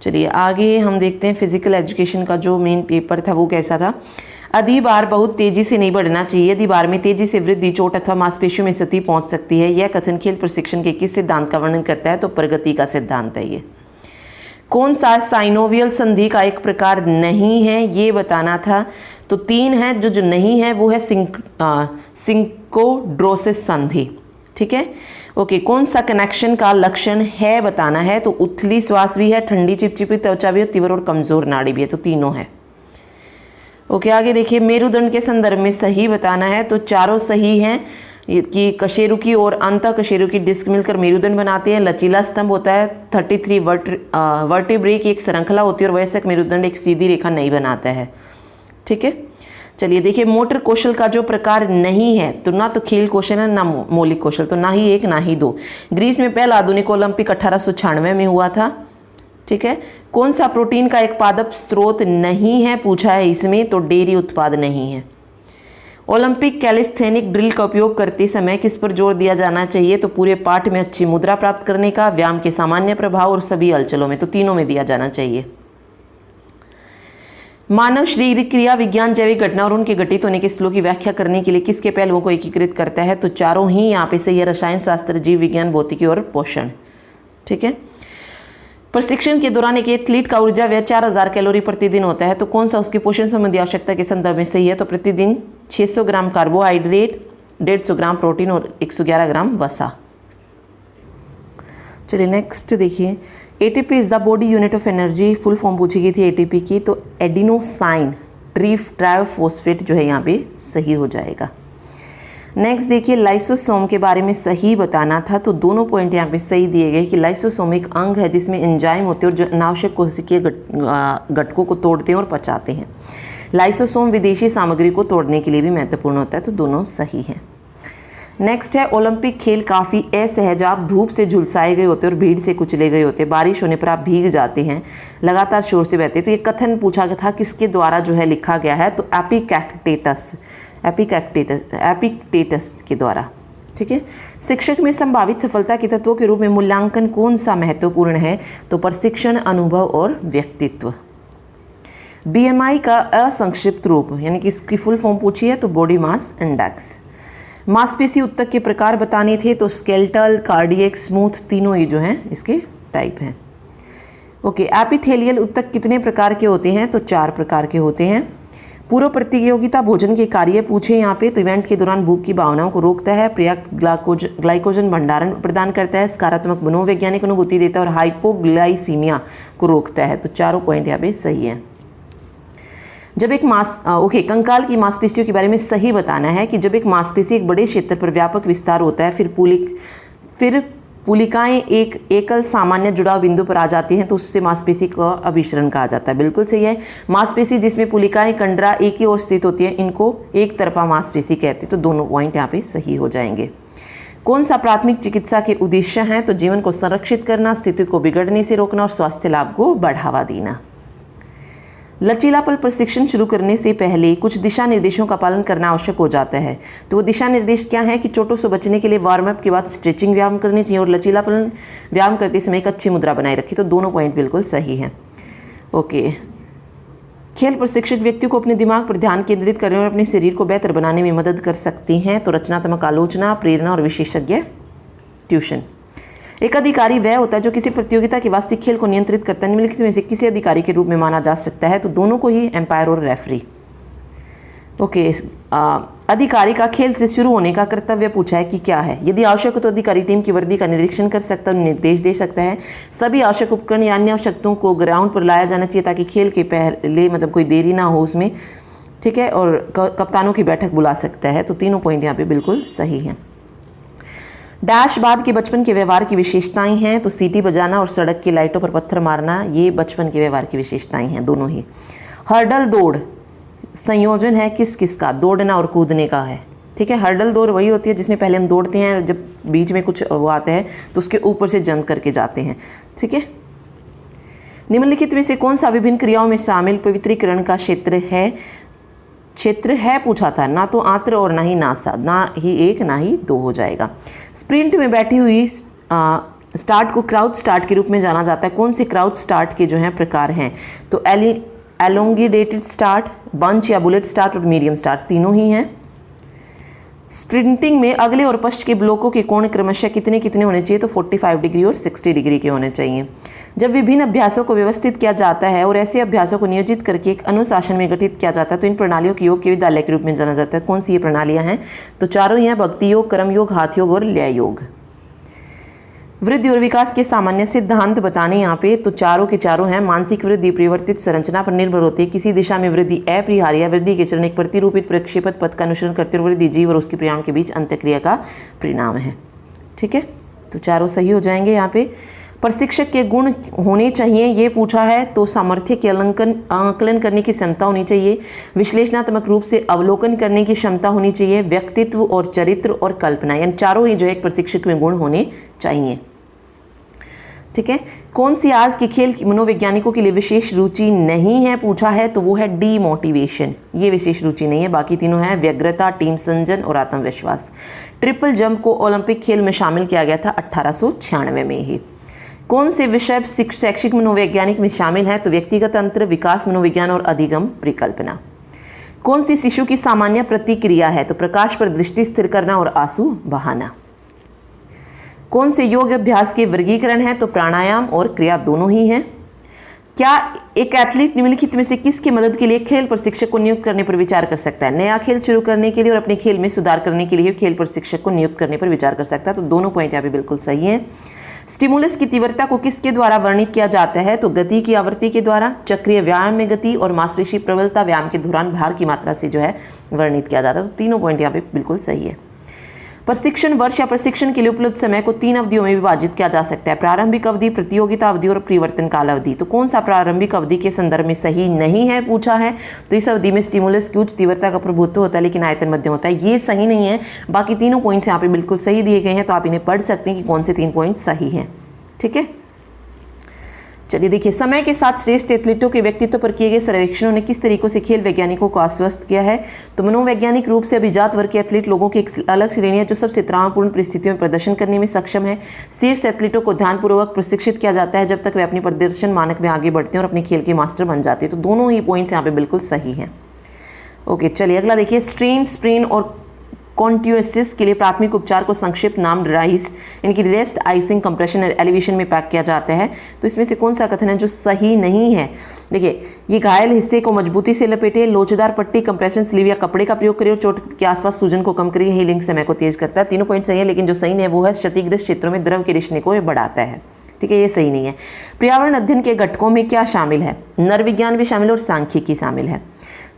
चलिए आगे हम देखते हैं फिजिकल एजुकेशन का जो मेन पेपर था वो कैसा था। अधिभार बहुत तेजी से नहीं बढ़ना चाहिए, अधिभार में तेजी से वृद्धि, चोट अथवा मांसपेशियों में क्षति पहुंच सकती है। यह कथन खेल प्रशिक्षण के किस सिद्धांत का वर्णन करता है, तो प्रगति का सिद्धांत है ये। कौन सा साइनोवियल संधि का एक प्रकार नहीं है, ये बताना था, तो 3 है, जो नहीं है वो है सिंकोड्रोसिस संधि। ठीक है, ओके, कौन सा कनेक्शन का लक्षण है बताना है, तो उथली श्वास भी है, ठंडी चिपचिपी त्वचा भी है, तीव्र और कमजोर नाड़ी भी है, तो तीनों है। ओके, आगे देखिए, मेरुदंड के संदर्भ में सही बताना है, तो चारों सही हैं कि कशेरुकी और अंतः कशेरुकी डिस्क मिलकर मेरुदंड बनाते हैं। लचीला स्तंभ होता है, 33 वर्टिब्रे की एक श्रृंखला होती है, और वयस्क मेरुदंड एक सीधी रेखा नहीं बनाता है। ठीक है, चलिए देखिए, मोटर कौशल का जो प्रकार नहीं है, तो ना तो खेल कौशल है ना मौलिक कौशल, तो ना ही 1 ना ही 2। ग्रीस में पहला आधुनिक ओलंपिक 1896 में हुआ था। ठीक है, कौन सा प्रोटीन का एक पादप स्रोत नहीं है पूछा है इसमें, तो डेयरी उत्पाद नहीं है। ओलंपिक कैलिस्थेनिक ड्रिल का उपयोग करते समय किस पर जोर दिया जाना चाहिए, तो पूरे पाठ में अच्छी मुद्रा प्राप्त करने का, व्यायाम के सामान्य प्रभाव और सभी हलचलों में, तो तीनों में दिया जाना चाहिए। मानव शारीरिक क्रिया विज्ञान जैविक घटना और उनके घटित होने के स्थलों की व्याख्या करने के लिए किसके पहलुओं को एकीकृत करता है, तो चारों ही यहाँ पे सही है, रसायन शास्त्र, जीव विज्ञान, भौतिकी और पोषण। ठीक है, प्रशिक्षण के दौरान एक एथलीट का ऊर्जा व्यय 4000 कैलोरी प्रतिदिन होता है, तो कौन सा उसके पोषण संबंधी आवश्यकता के संदर्भ में सही है, तो प्रतिदिन 600 ग्राम कार्बोहाइड्रेट, 150 ग्राम प्रोटीन और 111 ग्राम वसा। चलिए नेक्स्ट देखिए, ATP is the body unit of energy, full form पूछी गई थी ATP की, तो एडिनोसाइन ट्राइफॉस्फेट जो है यहाँ पे सही हो जाएगा। नेक्स्ट देखिए, लाइसोसोम के बारे में सही बताना था, तो दोनों पॉइंट यहाँ पे सही दिए गए कि लाइसोसोम एक अंग है जिसमें एंजाइम होते हैं और जो अनावश्यक कोशिकीय घटकों को तोड़ते हैं और पचाते हैं। लाइसोसोम विदेशी सामग्री को तोड़ने के लिए भी महत्वपूर्ण होता है, तो दोनों सही हैं। नेक्स्ट है, ओलंपिक खेल काफ़ी असहज, आप धूप से झुलसाए गए होते हैं और भीड़ से कुचले गए होते हैं, बारिश होने पर आप भीग जाते हैं, लगातार शोर से बहते हैं। तो ये कथन पूछा गया था किसके द्वारा जो है लिखा गया है, तो एपिक्टेटस के द्वारा। ठीक है। शिक्षक में संभावित सफलता के तत्वों के रूप में मूल्यांकन कौन सा महत्वपूर्ण है, तो प्रशिक्षण, अनुभव और व्यक्तित्व। BMI का असंक्षिप्त रूप यानी कि इसकी फुल फॉर्म पूछी है, तो बॉडी मास इंडेक्स। मांसपेशी उत्तक के प्रकार बताने थे, तो स्केलेटल, कार्डियक, स्मूथ, तीनों ये जो हैं इसके टाइप हैं। ओके, एपिथेलियल उत्तक कितने प्रकार के होते हैं, तो 4 प्रकार के होते हैं। पूर्व प्रतियोगिता भोजन के कार्य पूछे यहाँ पे, तो इवेंट के दौरान भूख की भावनाओं को रोकता है, पर्याप्त ग्लाइकोजन भंडारण प्रदान करता है, सकारात्मक मनोवैज्ञानिक अनुभूति देता है और हाइपोग्लाइसीमिया को रोकता है। तो चारों पॉइंट यहाँ पे सही है। जब एक कंकाल की मांसपेशियों के बारे में सही बताना है कि जब एक मांसपेशी एक बड़े क्षेत्र पर व्यापक विस्तार होता है, फिर पुलिकाएं एक एकल सामान्य जुड़ाव बिंदु पर आ जाती हैं, तो उससे मांसपेशी का अभिसरण कहा जाता है। बिल्कुल सही है। मांसपेशी जिसमें पुलिकाएं कंडरा एक ही ओर स्थित होती हैं, इनको एक तरफा मांसपेशी कहते हैं। तो दोनों पॉइंट यहाँ पे सही हो जाएंगे। कौन सा प्राथमिक चिकित्सा के उद्देश्य हैं, तो जीवन को संरक्षित करना, स्थिति को बिगड़ने से रोकना और स्वास्थ्य लाभ को बढ़ावा देना। लचीलापन प्रशिक्षण शुरू करने से पहले कुछ दिशा निर्देशों का पालन करना आवश्यक हो जाता है। तो वो दिशा निर्देश क्या है कि चोटों से बचने के लिए वार्म अप के बाद स्ट्रेचिंग व्यायाम करनी चाहिए और लचीलापन व्यायाम करते समय एक अच्छी मुद्रा बनाए रखी। तो दोनों पॉइंट बिल्कुल सही हैं। ओके, खेल प्रशिक्षक व्यक्ति को अपने दिमाग पर ध्यान केंद्रित करने और अपने शरीर को बेहतर बनाने में मदद कर सकती हैं। तो रचनात्मक आलोचना, प्रेरणा और विशेषज्ञ ट्यूशन। एक अधिकारी वह होता है जो किसी प्रतियोगिता के वास्तविक खेल को नियंत्रित करता है। निम्नलिखित में से किसी अधिकारी के रूप में माना जा सकता है, तो दोनों को ही एम्पायर और रेफरी। ओके, अधिकारी का खेल से शुरू होने का कर्तव्य पूछा है कि क्या है। यदि आवश्यक हो तो अधिकारी टीम की वर्दी का निरीक्षण कर सकता है, निर्देश दे सकता है। सभी आवश्यक उपकरण या अन्य आवश्यकताओं को ग्राउंड पर लाया जाना चाहिए ताकि खेल के पहले कोई देरी ना हो उसमें। ठीक है, और कप्तानों की बैठक बुला सकता है। तो तीनों पॉइंट यहाँ पे बिल्कुल सही हैं। डैश बाद के बचपन के व्यवहार की विशेषताएं हैं, तो सीटी बजाना और सड़क की लाइटों पर पत्थर मारना, ये बचपन के व्यवहार की विशेषताएं हैं दोनों ही। हर्डल दौड़ संयोजन है किस किस का, दौड़ना और कूदने का है। ठीक है, हर्डल दौड़ वही होती है जिसमें पहले हम दौड़ते हैं, जब बीच में कुछ वो आता है तो उसके ऊपर से जंप करके जाते हैं। ठीक है, निम्नलिखित में से कौन सा विभिन्न क्रियाओं में शामिल पवित्रीकरण का क्षेत्र है पूछा था। ना तो आंत्र और ना ही नासा, ना ही 1 ना ही 2 हो जाएगा। स्प्रिंट में बैठी हुई स्टार्ट को क्राउच स्टार्ट के रूप में जाना जाता है। कौन से क्राउच स्टार्ट के जो हैं प्रकार हैं, तो एलोंगेटेड स्टार्ट, बंच या बुलेट स्टार्ट और मीडियम स्टार्ट, तीनों ही हैं। स्प्रिंटिंग में अगले और पश्च के ब्लॉकों के कोण क्रमशः कितने कितने होने चाहिए, तो 45 डिग्री और 60 डिग्री के होने चाहिए। जब विभिन्न अभ्यासों को व्यवस्थित किया जाता है और ऐसे अभ्यासों को नियोजित करके एक अनुशासन में गठित किया जाता है, तो इन प्रणालियों को योग के विद्यालय के रूप में जाना जाता है। कौन सी ये प्रणालियां हैं, तो चारों ही हैं, भक्ति योग, कर्म योग, हाथ योग और लय योग। वृद्धि और विकास के सामान्य सिद्धांत बताने यहाँ पे, तो चारों के चारों हैं। मानसिक वृद्धि परिवर्तित संरचना पर निर्भर होती है। किसी दिशा में वृद्धि अपरिहार्य, वृद्धि के चरण एक प्रतिरूपित प्रक्षेपत पथ का अनुसरण करते हुए वृद्धि जीव और उसके प्रयाण के बीच अंत्यक्रिया का परिणाम है। ठीक है, तो चारों सही हो जाएंगे। यहाँ पे प्रशिक्षक के गुण होने चाहिए ये पूछा है, तो सामर्थ्य के आकलन करने की क्षमता होनी चाहिए, विश्लेषणात्मक रूप से अवलोकन करने की क्षमता होनी चाहिए, व्यक्तित्व और चरित्र और कल्पना, यानी चारों ही जो एक प्रशिक्षक में गुण होने चाहिए। ठीक है, कौन सी आज के खेल मनोवैज्ञानिकों के लिए विशेष रुचि नहीं है पूछा है, तो वो है डीमोटिवेशन, ये विशेष रुचि नहीं है। बाकी तीनों हैं, व्यग्रता, टीम संजन और आत्मविश्वास। ट्रिपल जंप को ओलंपिक खेल में शामिल किया गया था 1896 में ही। कौन से विषय शैक्षिक मनोवैज्ञानिक में शामिल है, तो व्यक्तिगत तंत्र, विकास मनोविज्ञान और अधिगम परिकल्पना। कौन सी शिशु की सामान्य प्रतिक्रिया है, तो प्रकाश पर दृष्टि स्थिर करना और आंसू बहाना। कौन से योग अभ्यास के वर्गीकरण है, तो प्राणायाम और क्रिया दोनों ही हैं। क्या एक एथलीट निम्नलिखित में से किसकी मदद के लिए खेल प्रशिक्षक को नियुक्त करने पर विचार कर सकता है। नया खेल शुरू करने के लिए और अपने खेल में सुधार करने के लिए खेल प्रशिक्षक को नियुक्त करने पर विचार कर सकता है। तो दोनों पॉइंट यहाँ पे बिल्कुल सही हैं। स्टिमुलस की तीव्रता को किसके द्वारा वर्णित किया जाता है? तो गति की आवृत्ति के द्वारा, चक्रीय व्यायाम में गति और मांसपेशी प्रबलता व्यायाम के दौरान भार की मात्रा से जो है वर्णित किया जाता है। तो तीनों पॉइंट यहाँ पे बिल्कुल सही है। प्रशिक्षण वर्ष या प्रशिक्षण के लिए उपलब्ध समय को 3 अवधियों में विभाजित किया जा सकता है, प्रारंभिक अवधि, प्रतियोगिता अवधि और परिवर्तन काल अवधि। तो कौन सा प्रारंभिक अवधि के संदर्भ में सही नहीं है पूछा है? तो इस अवधि में स्टिमुलस की उच्च तीव्रता का प्रभुत्व होता है लेकिन आयतन मध्यम होता है, ये सही नहीं है। बाकी तीनों पॉइंट्स यहाँ पे बिल्कुल सही दिए गए हैं, तो आप इन्हें पढ़ सकते हैं कि कौन से 3 पॉइंट सही हैं। ठीक है, चलिए देखिए, समय के साथ श्रेष्ठ एथलीटों के व्यक्तित्व पर किए गए सर्वेक्षणों ने किस तरीकों से खेल वैज्ञानिकों को आश्वस्त किया है? तो मनोवैज्ञानिक रूप से अभिजात वर्ग के एथलीट लोगों की एक अलग श्रेणी है जो सबसे तनावपूर्ण परिस्थितियों में प्रदर्शन करने में सक्षम है। शीर्ष एथलीटों को ध्यानपूर्वक प्रशिक्षित किया जाता है जब तक वे अपने प्रदर्शन मानक में आगे बढ़ते हैं और अपने खेल के मास्टर बन जाते हैं। तो दोनों ही पॉइंट्स यहाँ पे बिल्कुल सही हैं। ओके, चलिए अगला देखिए, स्ट्रेन, स्प्रेन और कॉन्ट्यूसिस के लिए प्राथमिक उपचार को संक्षिप्त नाम राइस, इनकी रेस्ट, आइसिंग, कंप्रेशन और एलिवेशन में पैक किया जाता है। तो इसमें से कौन सा कथन है जो सही नहीं है? देखिए, ये घायल हिस्से को मजबूती से लपेटे, लोचदार पट्टी, कंप्रेशन स्लीव या कपड़े का प्रयोग करिए और चोट के आसपास सूजन को कम करिए, हीलिंग समय को तेज करता है। तीनों पॉइंट सही है, लेकिन जो सही नहीं है वो है क्षतिग्रस्त क्षेत्रों में द्रव के रिश्ते को बढ़ाता है। ठीक है, ये सही नहीं है। पर्यावरण अध्ययन के घटकों में क्या शामिल है? नर विज्ञान भी शामिल और सांख्यिकी शामिल है।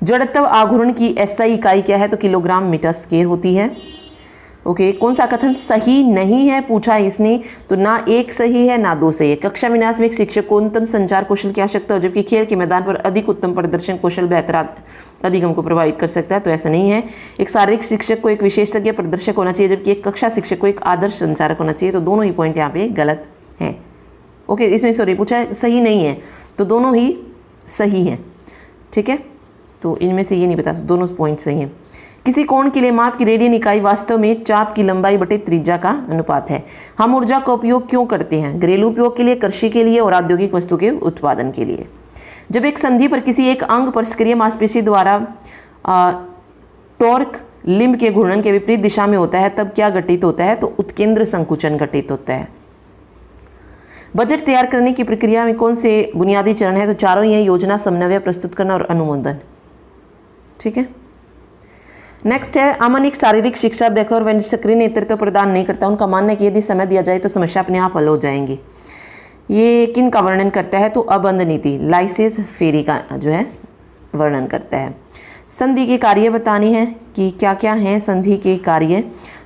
जड़त्व आघूर्ण की एसआई इकाई क्या है? तो किलोग्राम मीटर स्क्वायर होती है। ओके, कौन सा कथन सही नहीं है पूछा है इसने? तो ना 1 सही है ना 2 सही है। कक्षा विन्यास में एक शिक्षक को उन्नतम संचार कौशल की आवश्यकता हो जबकि खेल के मैदान पर अधिक उत्तम प्रदर्शन कौशल बेहतर अधिगम को प्रभावित कर सकता है, तो ऐसा नहीं है। एक शारीरिक शिक्षक को एक विशेषज्ञ प्रदर्शक होना चाहिए जबकि एक कक्षा शिक्षक को एक आदर्श संचारक होना चाहिए। तो दोनों ही पॉइंट यहाँ पे गलत हैं। ओके, इसमें सॉरी पूछा है सही नहीं है, तो दोनों ही सही हैं। ठीक है, तो इनमें से ये नहीं बता सकते, दोनों पॉइंट सही हैं। किसी कोण के लिए माप की रेडियन इकाई वास्तव में चाप की लंबाई बटे त्रिज्या का अनुपात है। हम ऊर्जा का उपयोग क्यों करते हैं? घरेलू उपयोग के लिए, कृषि के लिए और औद्योगिक वस्तु के उत्पादन के लिए। जब एक संधि पर किसी एक अंग पर सक्रिय मांसपेशी द्वारा टॉर्क लिम्ब के घूर्णन के विपरीत दिशा में होता है तब क्या घटित होता है? तो उत्केंद्र संकुचन घटित होता है। बजट तैयार करने की प्रक्रिया में कौन से बुनियादी चरण है? तो चारों ही हैं, योजना, समन्वय, प्रस्तुत करना और अनुमोदन। ठीक है, नेक्स्ट है, अमन एक शारीरिक शिक्षा देकर और वह सक्रिय नेतृत्व प्रदान नहीं करता। उनका मानना है कि यदि समय दिया जाए तो समस्या अपने आप हल हो जाएंगी। ये किन का वर्णन करता है? तो अबंध नीति, लाइसेस फेरी का जो है वर्णन करता है। संधि के कार्य बतानी है कि क्या क्या हैं संधि के कार्य।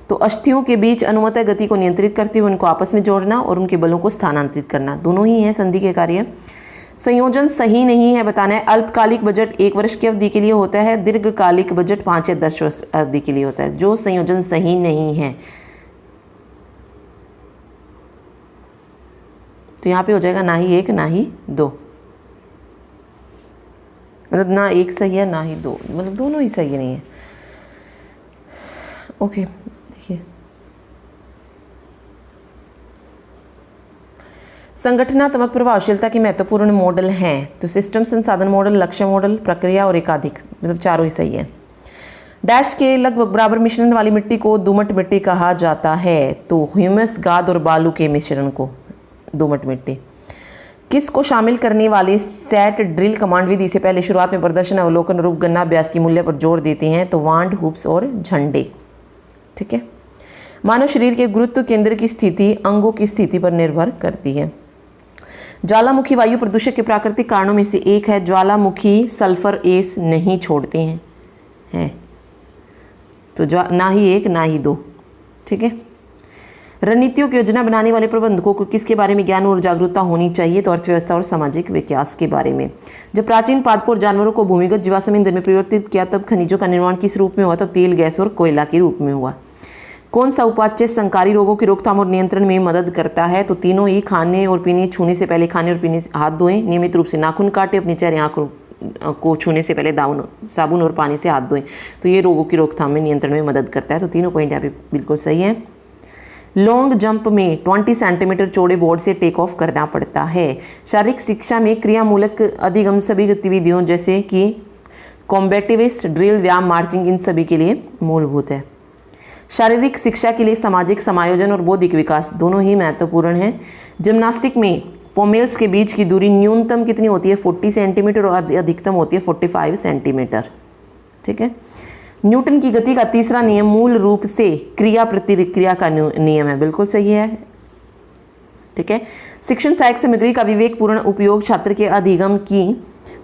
तो अस्थियों के बीच अनुमत गति को नियंत्रित करते हुए उनको आपस में जोड़ना और उनके बलों को स्थानांतरित करना, दोनों ही हैं संधि के कार्य। संयोजन सही नहीं है बताना है। अल्पकालिक बजट 1 वर्ष की अवधि के लिए होता है, दीर्घकालिक बजट 5 या 10 वर्ष अवधि के लिए होता है। जो संयोजन सही नहीं है तो यहाँ पे हो जाएगा ना ही 1 ना ही 2, मतलब ना 1 सही है ना ही 2, मतलब दोनों ही सही नहीं है। ओके, देखिए, संगठनात्मक प्रभावशीलता के महत्वपूर्ण मॉडल हैं। तो सिस्टम संसाधन मॉडल, लक्ष्य मॉडल, प्रक्रिया और एकाधिक, मतलब चारों ही सही है। डैश के लगभग बराबर मिश्रण वाली मिट्टी को दोमट मिट्टी कहा जाता है। तो ह्यूमस, गाद और बालू के मिश्रण को दोमट मिट्टी। किस को शामिल करने वाले सेट ड्रिल कमांड विधि से पहले शुरुआत में प्रदर्शन, अवलोकन, रूप गणना अभ्यास की मूल्य पर जोर देते हैं? तो वांड, हुप्स और झंडे। ठीक है, मानव शरीर के गुरुत्व केंद्र की स्थिति अंगों की स्थिति पर निर्भर करती है। ज्वालामुखी वायु प्रदूषक के प्राकृतिक कारणों में से एक है। ज्वालामुखी सल्फर एस नहीं छोड़ते हैं तो ना ही 1 ना ही 2। ठीक है, रणनीतियों की योजना बनाने वाले प्रबंधकों को किसके बारे में ज्ञान और जागरूकता होनी चाहिए? तो अर्थव्यवस्था और सामाजिक विकास के बारे में। जब प्राचीन पादपों और जानवरों को भूमिगत जीवाश्म ईंधन में परिवर्तित किया तब खनिजों का निर्माण किस रूप में हुआ? तो तेल, गैस और कोयला के रूप में हुआ। कौन सा उपाच्य संकारी रोगों की रोकथाम और नियंत्रण में मदद करता है? तो तीनों ही, खाने और पीने, छूने से पहले खाने और पीने से हाथ धोएं, नियमित रूप से नाखून काटें, अपने चेहरे आँखों को छूने से पहले साबुन और पानी से हाथ धोएं। तो ये रोगों की रोकथाम में, नियंत्रण में मदद करता है। तो तीनों पॉइंट यहाँ पे बिल्कुल सही है। लॉन्ग जंप में 20 सेंटीमीटर चौड़े बोर्ड से टेक ऑफ करना पड़ता है। शारीरिक शिक्षा में क्रियामूलक अधिगम सभी गतिविधियों जैसे कि कॉम्बैटिविस्ट, ड्रिल, व्यायाम, मार्चिंग, इन सभी के लिए मूलभूत है। शारीरिक शिक्षा के लिए सामाजिक समायोजन और बौद्धिक विकास दोनों ही महत्वपूर्ण हैं। जिम्नास्टिक में पोमेल्स के बीच की दूरी न्यूनतम कितनी होती है? 40 सेंटीमीटर और अधिकतम होती है 45 सेंटीमीटर। ठीक है, न्यूटन की गति का तीसरा नियम मूल रूप से क्रिया प्रतिक्रिया का नियम है, बिल्कुल सही है। ठीक है। शिक्षण सहायक सामग्री का विवेकपूर्ण उपयोग छात्र के अधिगम की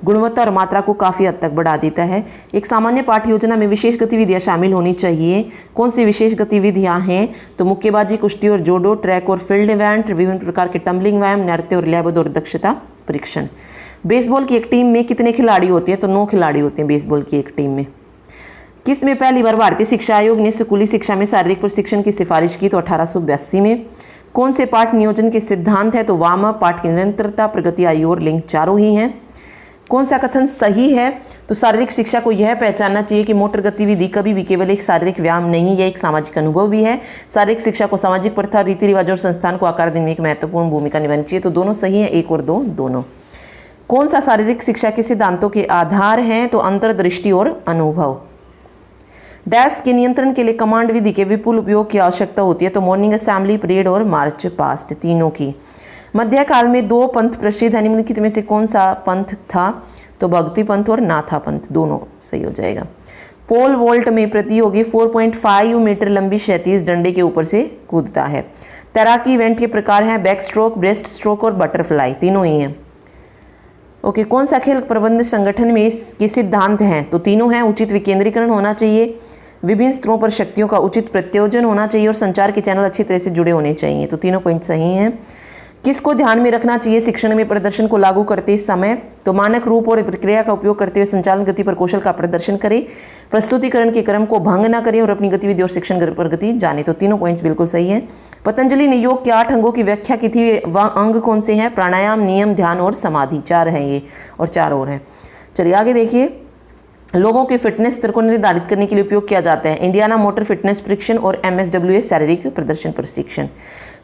गुणवत्ता और मात्रा को काफ़ी हद तक बढ़ा देता है। एक सामान्य पाठ्य योजना में विशेष गतिविधियां शामिल होनी चाहिए। कौन सी विशेष गतिविधियां हैं? तो मुक्केबाजी, कुश्ती और जूडो, ट्रैक और फील्ड इवेंट, विभिन्न प्रकार के टम्बलिंग व्यायाम, नृत्य और लयबद्ध और दक्षता परीक्षण। बेसबॉल की एक टीम में कितने खिलाड़ी होते हैं? तो 9 खिलाड़ी होते हैं बेसबॉल की एक टीम में। किस में पहली बार भारतीय शिक्षा आयोग ने स्कूली शिक्षा में शारीरिक प्रशिक्षण की सिफारिश की? तो 1882 में। कौन से पाठ नियोजन के सिद्धांत है? तो वाम, पाठ की निरंतरता, प्रगति, आयु और लिंग चारों ही हैं। कौन सा कथन सही है? तो शारीरिक शिक्षा को यह पहचानना चाहिए कि मोटर गतिविधि कभी भी केवल एक शारीरिक व्यायाम नहीं, यह एक सामाजिक अनुभव भी है। शारीरिक शिक्षा को सामाजिक प्रथा, रीति रिवाज और संस्थान को आकार देने में एक महत्वपूर्ण भूमिका निभानी चाहिए। तो दोनों सही है, 1 और 2 दोनों। कौन सा शारीरिक शिक्षा के सिद्धांतों के आधार हैं? तो अंतर्दृष्टि और अनुभव। डैश के नियंत्रण के लिए कमांड विधि के विपुल उपयोग की आवश्यकता होती है। तो मॉर्निंग असेंबली, परेड और मार्च पास्ट, तीनों की। मध्यकाल में 2 पंथ प्रसिद्ध है, निम्नलिखित में से कौन सा पंथ था? तो भक्ति पंथ और नाथा पंथ, दोनों सही हो जाएगा। पोल वोल्ट में प्रतियोगी 4.5 मीटर लंबी क्षैतिज डंडे के ऊपर से कूदता है। तैराकी इवेंट के प्रकार हैं बैक स्ट्रोक, ब्रेस्ट स्ट्रोक और बटरफ्लाई, तीनों ही हैं। ओके, कौन सा खेल प्रबंध संगठन में इसके सिद्धांत हैं? तो तीनों हैं। उचित विकेंद्रीकरण होना चाहिए, विभिन्न स्तरों पर शक्तियों का उचित प्रत्योजन होना चाहिए और संचार के चैनल अच्छी तरह से जुड़े होने चाहिए। तो तीनों पॉइंट सही हैं। किसको ध्यान में रखना चाहिए शिक्षण में प्रदर्शन को लागू करते समय? तो मानक रूप और प्रक्रिया का उपयोग करते हुए संचालन गति पर कौशल का प्रदर्शन करें, प्रस्तुतिकरण के क्रम को भंग न करें और अपनी गतिविधि और शिक्षण प्रगति जाने। तो तीनों पॉइंट्स बिल्कुल सही हैं। पतंजलि ने योग के 8 अंगों की व्याख्या की थी, वह अंग कौन से हैं? प्राणायाम, नियम, ध्यान और समाधि, 4 हैं ये और 4 और हैं। चलिए आगे देखिए। लोगों के फिटनेस स्तर को निर्धारित करने के लिए उपयोग किया जाता है इंडियाना मोटर फिटनेस परीक्षण और MSWA शारीरिक प्रदर्शन प्रशिक्षण।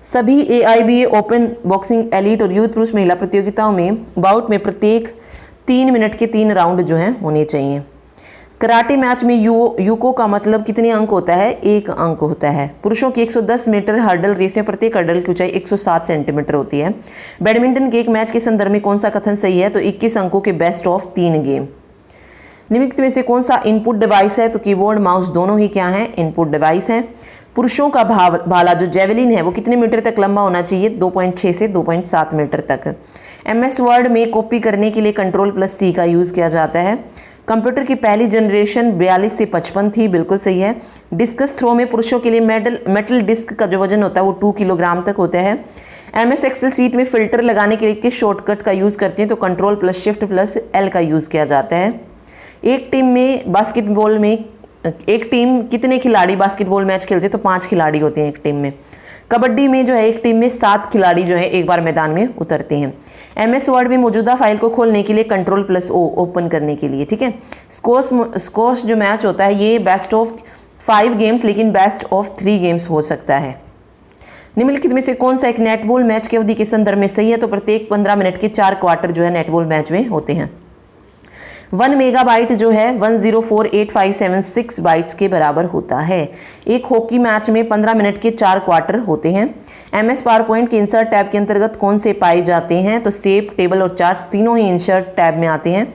सभी AIBA ओपन बॉक्सिंग एलीट और यूथ पुरुष महिला प्रतियोगिताओं में बाउट में प्रत्येक 3 मिनट के 3 राउंड जो हैं होने चाहिए। कराटे मैच में यूको का मतलब कितने अंक होता है? 1 अंक होता है। पुरुषों की 110 मीटर हर्डल रेस में प्रत्येक हर्डल की ऊंचाई 107 सेंटीमीटर होती है। बैडमिंटन के एक मैच के संदर्भ में कौन सा कथन सही है? तो 21 अंकों के बेस्ट ऑफ 3 गेम। निम्नलिखित में से कौन सा इनपुट डिवाइस है? तो कीबोर्ड, माउस दोनों ही क्या हैं? इनपुट डिवाइस हैं। पुरुषों का भाला जो जेवलिन है वो कितने मीटर तक लंबा होना चाहिए? 2.6 से 2.7 मीटर तक। MS वर्ड में कॉपी करने के लिए Ctrl+C का यूज़ किया जाता है। कंप्यूटर की पहली जनरेशन 42 से 55 थी, बिल्कुल सही है। डिस्कस थ्रो में पुरुषों के लिए मेटल डिस्क का जो वजन होता है वो 2 किलोग्राम तक होता है। MS एक्सेल सीट में फिल्टर लगाने के लिए किस शॉर्टकट का यूज़ करते हैं? तो Ctrl+Shift+L का यूज़ किया जाता है। एक टीम कितने खिलाड़ी बास्केटबॉल मैच खेलते हैं? तो 5 खिलाड़ी होते हैं एक टीम में। कबड्डी में जो है एक टीम में 7 खिलाड़ी जो है एक बार मैदान में उतरते हैं। MS वर्ड में मौजूदा फाइल को खोलने के लिए Ctrl+O ओपन करने के लिए, ठीक है। स्क्वॉश जो मैच होता है ये बेस्ट ऑफ 5 गेम्स लेकिन बेस्ट ऑफ 3 गेम्स हो सकता है। निम्नलिखित में से कौन सा एक नेटबॉल मैच की अवधि के संदर्भ में सही है? तो प्रत्येक 15 मिनट के 4 क्वार्टर जो है नेटबॉल मैच में होते हैं। 1 मेगाबाइट जो है 104856 बाइट्स के बराबर होता है। एक हॉकी मैच में 15 मिनट के 4 क्वार्टर होते हैं। MS पावरपॉइंट के इंसर्ट टैब के अंतर्गत कौन से पाए जाते हैं? तो शेप, टेबल और चार्ट्स तीनों ही इंसर्ट टैब में आते हैं।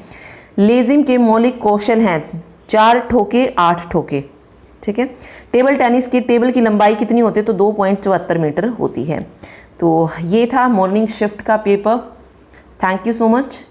लेजिम के मौलिक कौशल हैं 4 ठोके 8 ठोके, ठीक है। टेबल टेनिस की टेबल की लंबाई कितनी होती है? तो 2.74 मीटर होती है। तो ये था मॉर्निंग शिफ्ट का paper. Thank you so much.